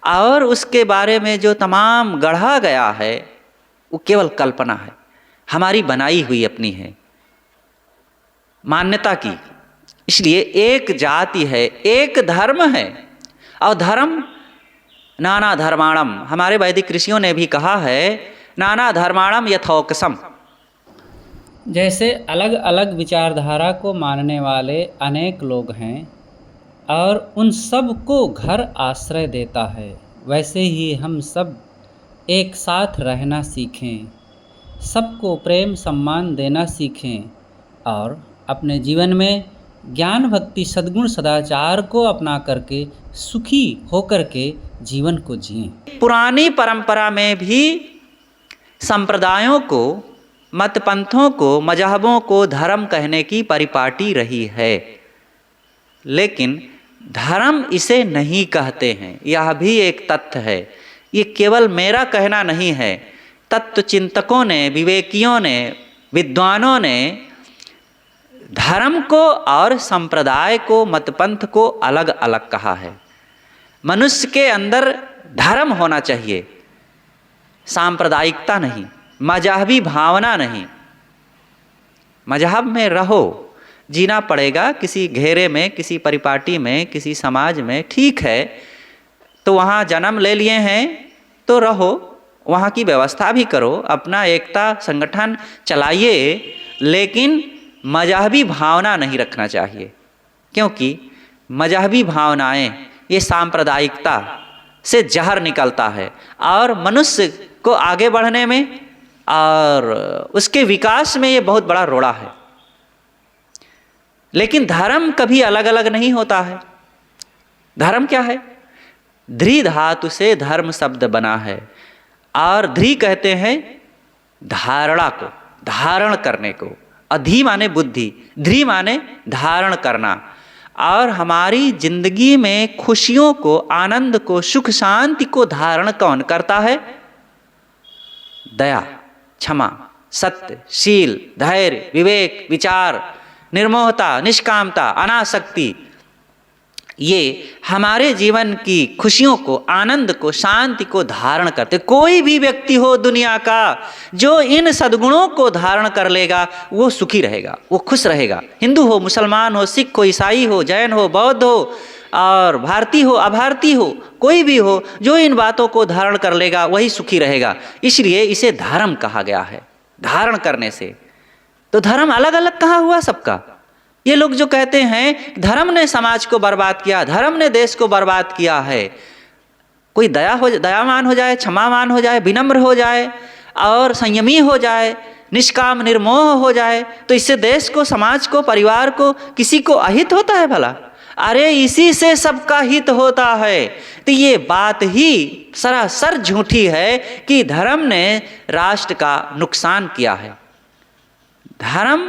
और उसके बारे में जो तमाम गढ़ा गया है वो केवल कल्पना है, हमारी बनाई हुई अपनी है, मान्यता की। इसलिए एक जाति है, एक धर्म है, और धर्म नाना धर्माणम, हमारे वैदिक ऋषियों ने भी कहा है, नाना धर्माणम यथोक्सम।
जैसे अलग अलग विचारधारा को मानने वाले अनेक लोग हैं और उन सब को घर आश्रय देता है, वैसे ही हम सब एक साथ रहना सीखें, सबको प्रेम सम्मान देना सीखें और अपने जीवन में ज्ञान भक्ति सद्गुण सदाचार को अपना करके सुखी होकर के जीवन को जिएं।
पुरानी परंपरा में भी संप्रदायों को, मत पंथों को, मजहबों को धर्म कहने की परिपाटी रही है, लेकिन धर्म इसे नहीं कहते हैं। यह भी एक तथ्य है। ये केवल मेरा कहना नहीं है। तत्व चिंतकों ने, विवेकियों ने, विद्वानों ने धर्म को और संप्रदाय को, मतपंथ को अलग अलग कहा है। मनुष्य के अंदर धर्म होना चाहिए, सांप्रदायिकता नहीं, मजहबी भावना नहीं। मजहब में रहो, जीना पड़ेगा किसी घेरे में, किसी परिपाटी में, किसी समाज में, ठीक है। तो वहाँ जन्म ले लिए हैं तो रहो, वहाँ की व्यवस्था भी करो, अपना एकता संगठन चलाइए, लेकिन मजहबी भावना नहीं रखना चाहिए, क्योंकि मजहबी भावनाएं ये सांप्रदायिकता से जहर निकलता है और मनुष्य को आगे बढ़ने में और उसके विकास में ये बहुत बड़ा रोड़ा है। लेकिन धर्म कभी अलग अलग नहीं होता है। धर्म क्या है? ध्री धातु से धर्म शब्द बना है और ध्री कहते हैं धारणा को, धारण करने को। अधि माने बुद्धि, ध्री माने धारण करना। और हमारी जिंदगी में खुशियों को, आनंद को, सुख शांति को धारण कौन करता है? दया, क्षमा, सत्य, शील, धैर्य, विवेक, विचार, निर्मोहता, निष्कामता, अनासक्ति, ये हमारे जीवन की खुशियों को, आनंद को, शांति को धारण करते। कोई भी व्यक्ति हो दुनिया का जो इन सद्गुणों को धारण कर लेगा वो सुखी रहेगा, वो खुश रहेगा। हिंदू हो, मुसलमान हो, सिख हो, ईसाई हो, जैन हो, बौद्ध हो और भारतीय हो, अभारतीय हो, कोई भी हो, जो इन बातों को धारण कर लेगा वही सुखी रहेगा। इसलिए इसे धर्म कहा गया है, धारण करने से। तो धर्म अलग अलग कहाँ हुआ सबका? ये लोग जो कहते हैं धर्म ने समाज को बर्बाद किया, धर्म ने देश को बर्बाद किया है। कोई दयावान हो जाए, क्षमावान हो जाए, विनम्र हो जाए और संयमी हो जाए, निष्काम निर्मोह हो जाए, तो इससे देश को, समाज को, परिवार को, किसी को अहित होता है भला? अरे इसी से सबका हित होता है। तो ये बात ही सरासर झूठी है कि धर्म ने राष्ट्र का नुकसान किया है। धर्म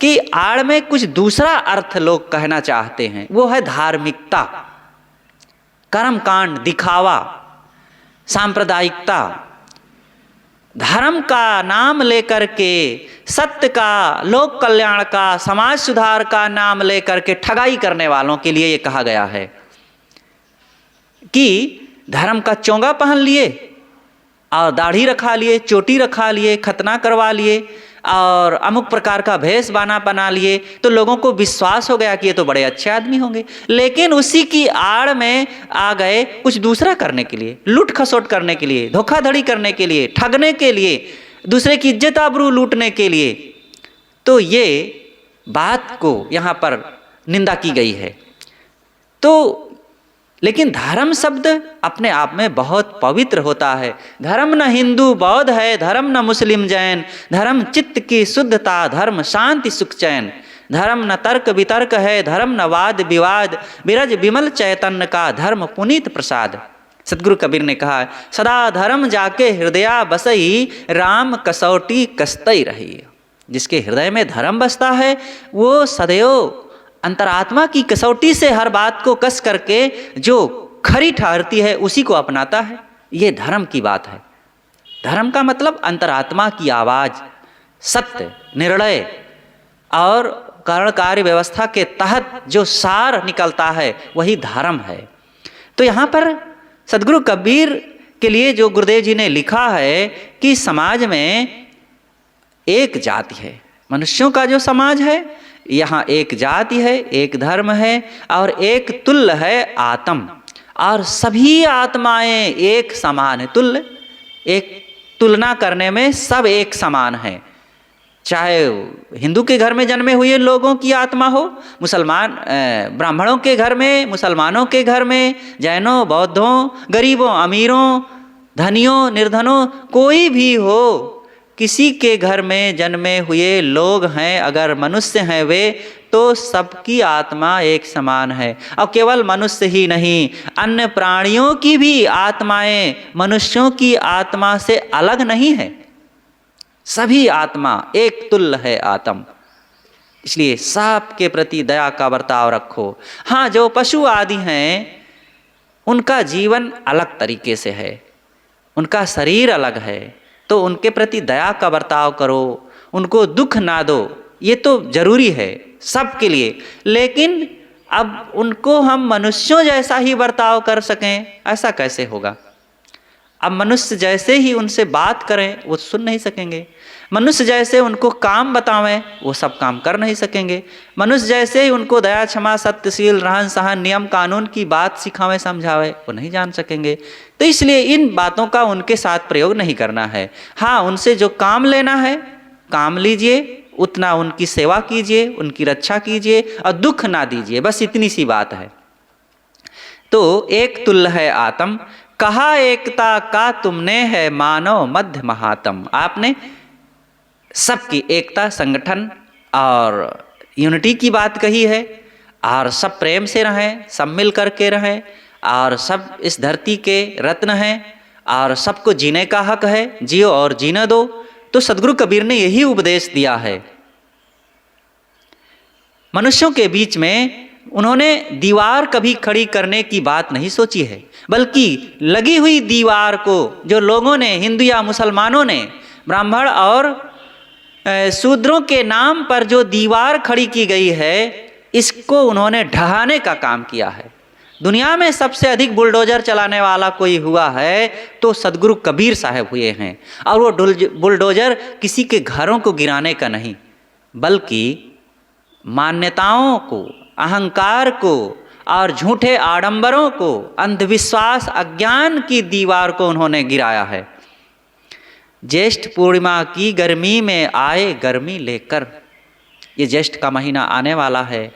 की आड़ में कुछ दूसरा अर्थ लोग कहना चाहते हैं, वो है धार्मिकता, कर्मकांड, दिखावा, सांप्रदायिकता। धर्म का नाम लेकर के, सत्य का, लोक कल्याण का, समाज सुधार का नाम लेकर के ठगाई करने वालों के लिए ये कहा गया है कि धर्म का चोंगा पहन लिए और दाढ़ी रखा लिए, चोटी रखा लिए, खतना करवा लिए और अमुक प्रकार का भेष बना लिए, तो लोगों को विश्वास हो गया कि ये तो बड़े अच्छे आदमी होंगे। लेकिन उसी की आड़ में आ गए कुछ दूसरा करने के लिए, लूट खसोट करने के लिए, धोखाधड़ी करने के लिए, ठगने के लिए, दूसरे की इज्जत आबरू लूटने के लिए। तो ये बात को यहाँ पर निंदा की गई है। तो लेकिन धर्म शब्द अपने आप में बहुत पवित्र होता है। धर्म न हिंदू बौद्ध है, धर्म न मुस्लिम जैन, धर्म चित्त की शुद्धता, धर्म शांति सुख चैन। धर्म न तर्क वितर्क है, धर्म न वाद विवाद, बिरज विमल चैतन्य का धर्म पुनीत प्रसाद। सतगुरु कबीर ने कहा है, सदा धर्म जाके हृदया बसई, राम कसौटी कसतई रही। जिसके हृदय में धर्म बसता है वो सदैव अंतरात्मा की कसौटी से हर बात को कस करके जो खरी ठहरती है उसी को अपनाता है। ये धर्म की बात है। धर्म का मतलब अंतरात्मा की आवाज़, सत्य, निर्णय और कारण कार्य व्यवस्था के तहत जो सार निकलता है वही धर्म है। तो यहाँ पर सदगुरु कबीर के लिए जो गुरुदेव जी ने लिखा है कि समाज में एक जाति है, मनुष्यों का जो समाज है यहाँ एक जाति है, एक धर्म है और एक तुल्य है आत्म। और सभी आत्माएं एक समान है, तुल्य, एक तुलना करने में सब एक समान है। चाहे हिंदू के घर में जन्मे हुए लोगों की आत्मा हो, मुसलमान ब्राह्मणों के घर में, मुसलमानों के घर में, जैनों, बौद्धों, गरीबों, अमीरों, धनियों, निर्धनों, कोई भी हो, किसी के घर में जन्मे हुए लोग हैं, अगर मनुष्य हैं वे, तो सबकी आत्मा एक समान है। और केवल मनुष्य ही नहीं, अन्य प्राणियों की भी आत्माएं मनुष्यों की आत्मा से अलग नहीं है। सभी आत्मा एक तुल्य है आत्म। इसलिए सबके प्रति दया का बर्ताव रखो। हाँ, जो पशु आदि हैं उनका जीवन अलग तरीके से है, उनका शरीर अलग है, तो उनके प्रति दया का बर्ताव करो, उनको दुख ना दो, ये तो जरूरी है सबके लिए। लेकिन अब उनको हम मनुष्यों जैसा ही बर्ताव कर सकें, ऐसा कैसे होगा? अब मनुष्य जैसे ही उनसे बात करें वो सुन नहीं सकेंगे, मनुष्य जैसे उनको काम बतावें वो सब काम कर नहीं सकेंगे, मनुष्य जैसे ही उनको दया क्षमा सत्यशील रहन सहन नियम कानून की बात सिखावें समझावे वो नहीं जान सकेंगे। तो इसलिए इन बातों का उनके साथ प्रयोग नहीं करना है। हाँ, उनसे जो काम लेना है काम लीजिए, उतना उनकी सेवा कीजिए, उनकी रक्षा कीजिए और दुख ना दीजिए, बस इतनी सी बात है। तो एक तुल्य है आत्म, कहा एकता का तुमने है मानव मध्य महात्म। आपने सबकी एकता, संगठन और यूनिटी की बात कही है, और सब प्रेम से रहें, सब मिल करके रहें, और सब इस धरती के रत्न हैं और सबको जीने का हक है, जियो और जीने दो। तो सदगुरु कबीर ने यही उपदेश दिया है। मनुष्यों के बीच में उन्होंने दीवार कभी खड़ी करने की बात नहीं सोची है, बल्कि लगी हुई दीवार को जो लोगों ने, हिंदू या मुसलमानों ने, ब्राह्मण और शूद्रों के नाम पर जो दीवार खड़ी की गई है, इसको उन्होंने ढहाने का काम किया है। दुनिया में सबसे अधिक बुलडोजर चलाने वाला कोई हुआ है तो सदगुरु कबीर साहब हुए हैं। और वो बुलडोजर किसी के घरों को गिराने का नहीं, बल्कि मान्यताओं को, अहंकार को और झूठे आडंबरों को, अंधविश्वास, अज्ञान की दीवार को उन्होंने गिराया है। ज्येष्ठ पूर्णिमा की गर्मी में आए गर्मी लेकर, ये ज्येष्ठ का महीना आने वाला है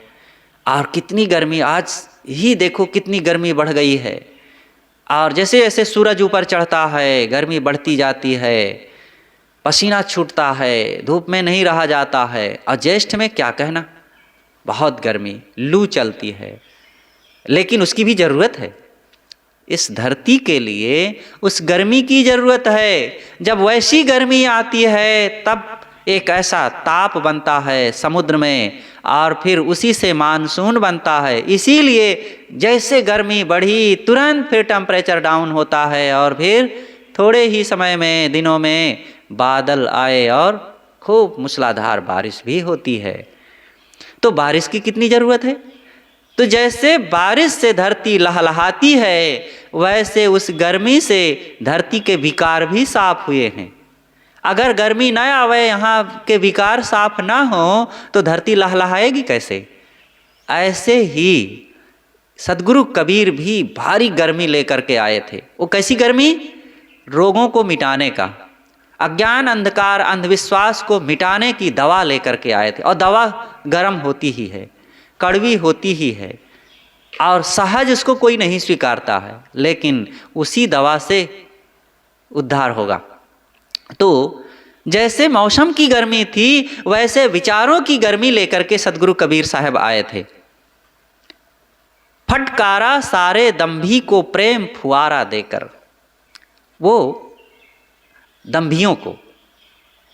और कितनी गर्मी, आज ही देखो कितनी गर्मी बढ़ गई है। और जैसे जैसे सूरज ऊपर चढ़ता है गर्मी बढ़ती जाती है, पसीना छूटता है, धूप में नहीं रहा जाता है। और ज्येष्ठ में क्या कहना, बहुत गर्मी, लू चलती है, लेकिन उसकी भी ज़रूरत है। इस धरती के लिए उस गर्मी की ज़रूरत है। जब वैसी गर्मी आती है तब एक ऐसा ताप बनता है समुद्र में, और फिर उसी से मानसून बनता है। इसीलिए जैसे गर्मी बढ़ी तुरंत फिर टेम्परेचर डाउन होता है, और फिर थोड़े ही समय में, दिनों में बादल आए और खूब मूसलाधार बारिश भी होती है। तो बारिश की कितनी ज़रूरत है। तो जैसे बारिश से धरती लहलहाती है, वैसे उस गर्मी से धरती के विकार भी साफ हुए हैं। अगर गर्मी न आवे, यहाँ के विकार साफ ना हो, तो धरती लहलहाएगी कैसे। ऐसे ही सदगुरु कबीर भी भारी गर्मी लेकर के आए थे। वो कैसी गर्मी, रोगों को मिटाने का, अज्ञान, अंधकार, अंधविश्वास को मिटाने की दवा लेकर के आए थे। और दवा गर्म होती ही है, कड़वी होती ही है, और सहज उसको कोई नहीं स्वीकारता है, लेकिन उसी दवा से उद्धार होगा। तो जैसे मौसम की गर्मी थी, वैसे विचारों की गर्मी लेकर के सदगुरु कबीर साहब आए थे। फटकारा सारे दंभी को प्रेम फुआरा देकर। वो दंभियों को,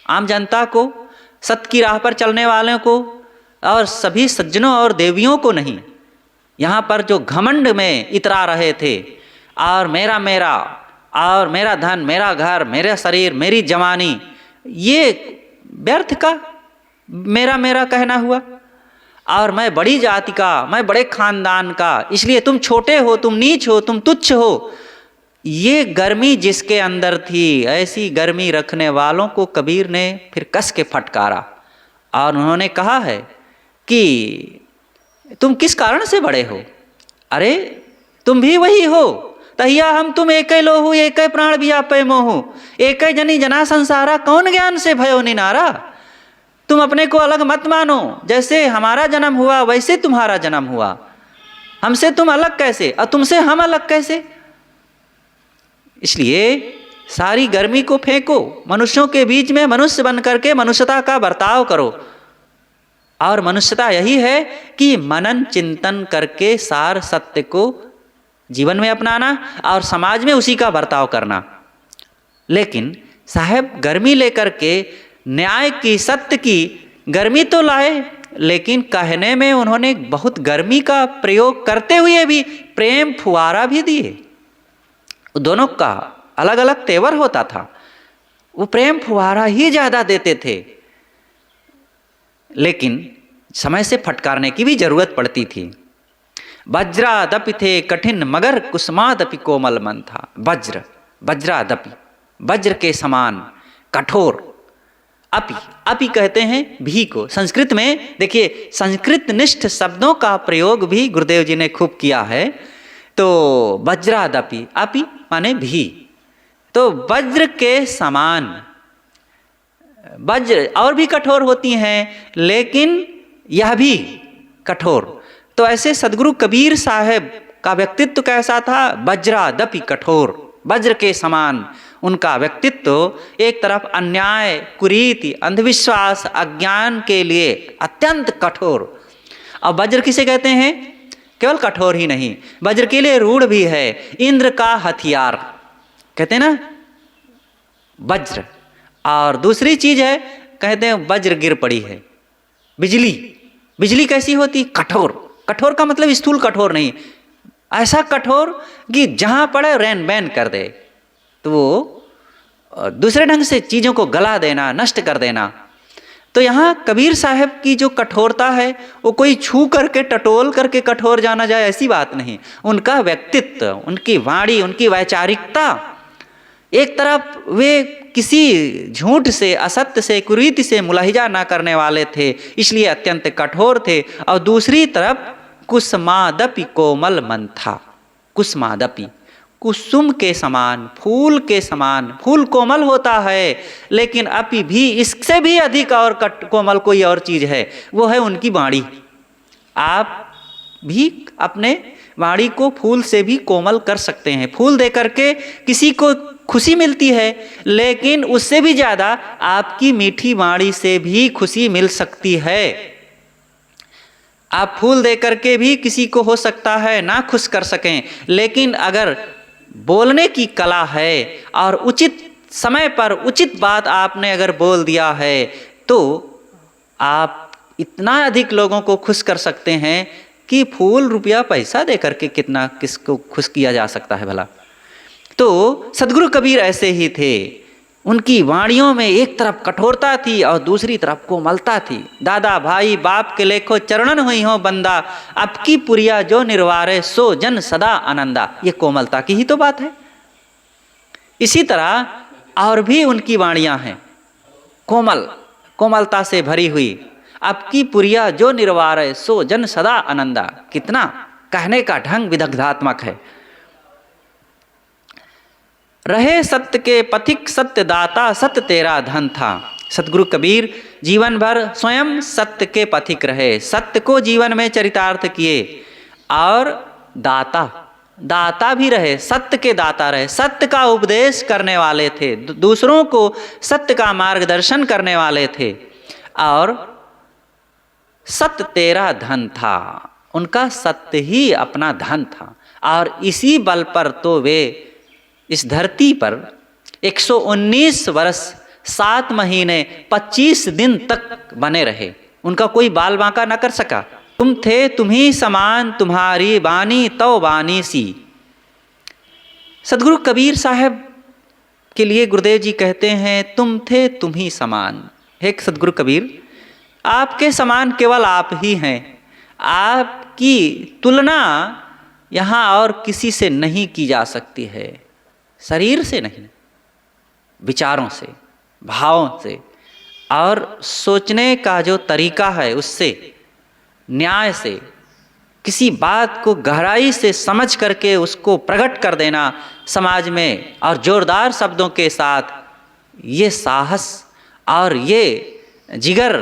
आम जनता को, सत्य की राह पर चलने वालों को, और सभी सज्जनों और देवियों को नहीं, यहाँ पर जो घमंड में इतरा रहे थे, और मेरा मेरा, और मेरा धन, मेरा घर, मेरा शरीर, मेरी जवानी, ये व्यर्थ का मेरा मेरा कहना हुआ। और मैं बड़ी जाति का, मैं बड़े खानदान का, इसलिए तुम छोटे हो, तुम नीच हो, तुम तुच्छ हो। ये गर्मी जिसके अंदर थी, ऐसी गर्मी रखने वालों को कबीर ने फिर कस के फटकारा, और उन्होंने कहा है कि तुम किस कारण से बड़े हो। अरे तुम भी वही हो, तहिया हम तुम एक लोहू, एक प्राण भी आपे मोहू, एक जनी जना संसारा, कौन ज्ञान से भयो निनारा। तुम अपने को अलग मत मानो, जैसे हमारा जन्म हुआ वैसे तुम्हारा जन्म हुआ, हमसे तुम अलग कैसे और तुमसे हम अलग कैसे। इसलिए सारी गर्मी को फेंको, मनुष्यों के बीच में मनुष्य बन करके मनुष्यता का बर्ताव करो। और मनुष्यता यही है कि मनन चिंतन करके सार सत्य को जीवन में अपनाना और समाज में उसी का बर्ताव करना। लेकिन साहब गर्मी लेकर के न्याय की, सत्य की गर्मी तो लाए, लेकिन कहने में उन्होंने बहुत गर्मी का प्रयोग करते हुए भी प्रेम फुआरा भी दिए। दोनों का अलग अलग तेवर होता था। वो प्रेम फुआरा ही ज़्यादा देते थे, लेकिन समय से फटकारने की भी जरूरत पड़ती थी। वज्रादपि थे कठिन मगर कुसुमादपि कोमल मन था। वज्र वज्रादपि, वज्र के समान कठोर। अपि, अपि कहते हैं भी को। संस्कृत में देखिए, संस्कृत निष्ठ शब्दों का प्रयोग भी गुरुदेव जी ने खूब किया है। तो वज्रादपि, अपि माने भी, तो वज्र के समान। वज्र और भी कठोर होती हैं, लेकिन यह भी कठोर। तो ऐसे सदगुरु कबीर साहब का व्यक्तित्व कैसा था? वज्रादपि कठोर, वज्र के समान उनका व्यक्तित्व। एक तरफ अन्याय, कुरीति, अंधविश्वास, अज्ञान के लिए अत्यंत कठोर। अब वज्र किसे कहते हैं? केवल कठोर ही नहीं, वज्र के लिए रूढ़ भी है, इंद्र का हथियार कहते हैं ना वज्र। और दूसरी चीज है, कहते हैं वज्र गिर पड़ी है, बिजली। बिजली कैसी होती? कठोर। कठोर का मतलब स्थूल कठोर नहीं, ऐसा कठोर कि जहां पड़े रैन बैन कर दे। तो वो दूसरे ढंग से चीजों को गला देना, नष्ट कर देना। तो यहाँ कबीर साहब की जो कठोरता है, वो कोई छू करके टटोल करके कठोर जाना जाए ऐसी बात नहीं। उनका व्यक्तित्व, उनकी वाणी, उनकी वैचारिकता, एक तरफ वे किसी झूठ से, असत्य से, कुरीति से मुलाहिजा ना करने वाले थे, इसलिए अत्यंत कठोर थे। और दूसरी तरफ कुसमादपि कोमल मन था। कुसमादपि, कुसुम के समान, फूल के समान। फूल कोमल होता है, लेकिन अपि भी इससे भी अधिक और कोमल कोई और चीज है, वो है उनकी वाणी। आप भी अपने वाणी को फूल से भी कोमल कर सकते हैं। फूल दे करके किसी को खुशी मिलती है, लेकिन उससे भी ज्यादा आपकी मीठी वाणी से भी खुशी मिल सकती है। आप फूल दे करके भी किसी को हो सकता है ना खुश कर सकें, लेकिन अगर बोलने की कला है और उचित समय पर उचित बात आपने अगर बोल दिया है, तो आप इतना अधिक लोगों को खुश कर सकते हैं कि फूल, रुपया, पैसा दे करके कितना किसको खुश किया जा सकता है भला। तो सदगुरु कबीर ऐसे ही थे। उनकी वाणियों में एक तरफ कठोरता थी और दूसरी तरफ कोमलता थी। दादा भाई बाप के लेखो चरणन हुई हो बंदा, अब की पुरिया जो निर्वारे सो जन सदा आनंदा। ये कोमलता की ही तो बात है। इसी तरह और भी उनकी वाणियां हैं कोमल, कोमलता से भरी हुई। अब की पुरिया जो निर्वारे सो जन सदा आनंदा, कितना कहने का ढंग विदग्धात्मक है। रहे सत्य के पथिक सत्य दाता, सत्य तेरा धन था। सतगुरु कबीर जीवन भर स्वयं सत्य के पथिक रहे, सत्य को जीवन में चरितार्थ किए और दाता, दाता भी रहे, सत्य के दाता रहे। सत्य का उपदेश करने वाले थे, दूसरों को सत्य का मार्गदर्शन करने वाले थे। और सत्य तेरा धन था, उनका सत्य ही अपना धन था। और इसी बल पर तो वे इस धरती पर 119 वर्ष 7 महीने 25 दिन तक बने रहे। उनका कोई बाल बांका न कर सका। तुम थे तुम्ही समान, तुम्हारी बानी तो बानी सी। सदगुरु कबीर साहब के लिए गुरुदेव जी कहते हैं, तुम थे तुम ही समान। हे सदगुरु कबीर, आपके समान केवल आप ही हैं। आपकी तुलना यहाँ और किसी से नहीं की जा सकती है। शरीर से नहीं, विचारों से, भावों से और सोचने का जो तरीका है उससे, न्याय से, किसी बात को गहराई से समझ करके उसको प्रकट कर देना समाज में और जोरदार शब्दों के साथ, ये साहस और ये जिगर,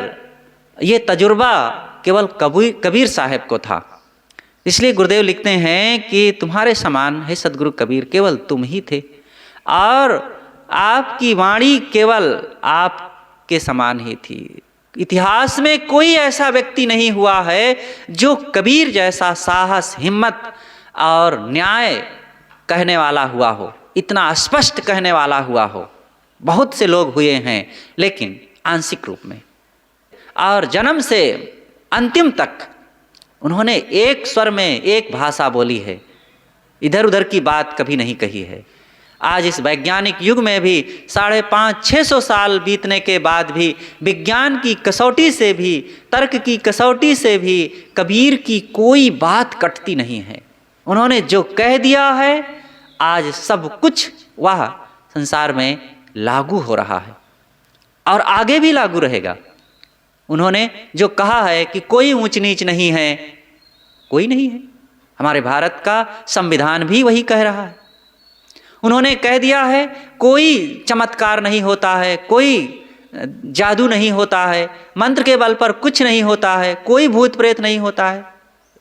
ये तजुर्बा केवल कबीर साहब को था। इसलिए गुरुदेव लिखते हैं कि तुम्हारे समान है सदगुरु कबीर, केवल तुम ही थे। और आपकी वाणी केवल आपके समान ही थी। इतिहास में कोई ऐसा व्यक्ति नहीं हुआ है जो कबीर जैसा साहस, हिम्मत और न्याय कहने वाला हुआ हो, इतना स्पष्ट कहने वाला हुआ हो। बहुत से लोग हुए हैं, लेकिन आंशिक रूप में। और जन्म से अंतिम तक उन्होंने एक स्वर में एक भाषा बोली है, इधर उधर की बात कभी नहीं कही है। आज इस वैज्ञानिक युग में भी 550-600 साल बीतने के बाद भी विज्ञान की कसौटी से भी, तर्क की कसौटी से भी कबीर की कोई बात कटती नहीं है। उन्होंने जो कह दिया है आज सब कुछ वह संसार में लागू हो रहा है और आगे भी लागू रहेगा। उन्होंने जो कहा है कि कोई ऊंच नीच नहीं है, कोई नहीं है। हमारे भारत का संविधान भी वही कह रहा है। उन्होंने कह दिया है कोई चमत्कार नहीं होता है, कोई जादू नहीं होता है, मंत्र के बल पर कुछ नहीं होता है, कोई भूत प्रेत नहीं होता है।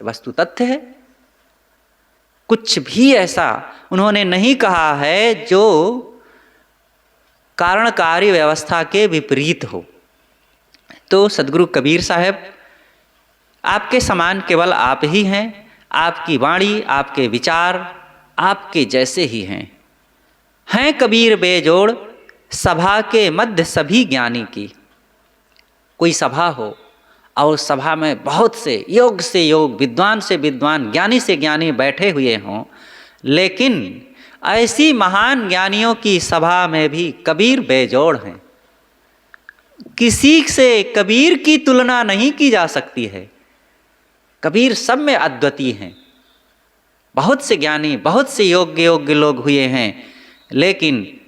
वस्तु तथ्य है, कुछ भी ऐसा उन्होंने नहीं कहा है जो कारणकारी व्यवस्था के विपरीत हो। तो सदगुरु कबीर साहब, आपके समान केवल आप ही हैं। आपकी वाणी, आपके विचार आपके जैसे ही हैं कबीर बेजोड़ सभा के मध्य सभी ज्ञानी की। कोई सभा हो और सभा में बहुत से योग, विद्वान से विद्वान, ज्ञानी से ज्ञानी बैठे हुए हों, लेकिन ऐसी महान ज्ञानियों की सभा में भी कबीर बेजोड़ हैं। किसी से कबीर की तुलना नहीं की जा सकती है। कबीर सब में अद्वितीय हैं। बहुत से ज्ञानी, बहुत से योग्य लोग हुए हैं, लेकिन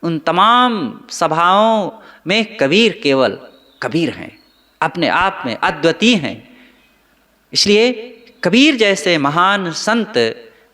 उन तमाम सभाओं में कबीर केवल कबीर हैं, अपने आप में अद्वितीय हैं। इसलिए कबीर जैसे महान संत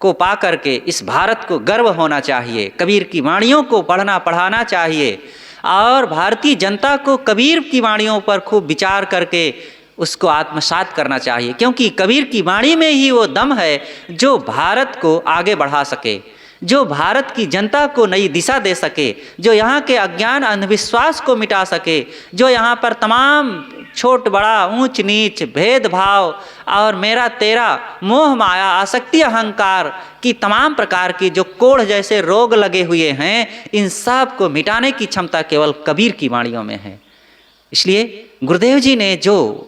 को पाकर के इस भारत को गर्व होना चाहिए। कबीर की वाणियों को पढ़ना पढ़ाना चाहिए और भारतीय जनता को कबीर की वाणियों पर खूब विचार करके उसको आत्मसात करना चाहिए, क्योंकि कबीर की वाणी में ही वो दम है जो भारत को आगे बढ़ा सके, जो भारत की जनता को नई दिशा दे सके, जो यहाँ के अज्ञान अंधविश्वास को मिटा सके, जो यहाँ पर तमाम छोट बड़ा, ऊंच नीच, भेदभाव और मेरा तेरा, मोह माया, आसक्ति, अहंकार की तमाम प्रकार की जो कोढ़ जैसे रोग लगे हुए हैं, इन सब को मिटाने की क्षमता केवल कबीर की वाणियों में है। इसलिए गुरुदेव जी ने जो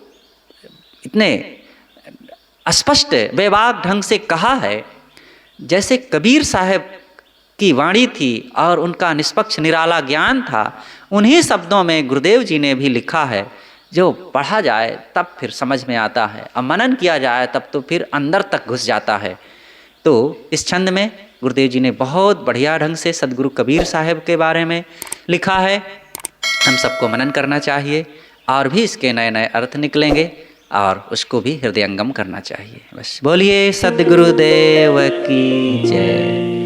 इतने स्पष्ट बेबाक ढंग से कहा है, जैसे कबीर साहब की वाणी थी और उनका निष्पक्ष निराला ज्ञान था, उन्हीं शब्दों में गुरुदेव जी ने भी लिखा है। जो पढ़ा जाए तब फिर समझ में आता है और मनन किया जाए तब तो फिर अंदर तक घुस जाता है। तो इस छंद में गुरुदेव जी ने बहुत बढ़िया ढंग से सदगुरु कबीर साहब के बारे में लिखा है। हम सबको मनन करना चाहिए और भी इसके नए नए अर्थ निकलेंगे और उसको भी हृदयंगम करना चाहिए। बस बोलिए सद्गुरुदेव की जय।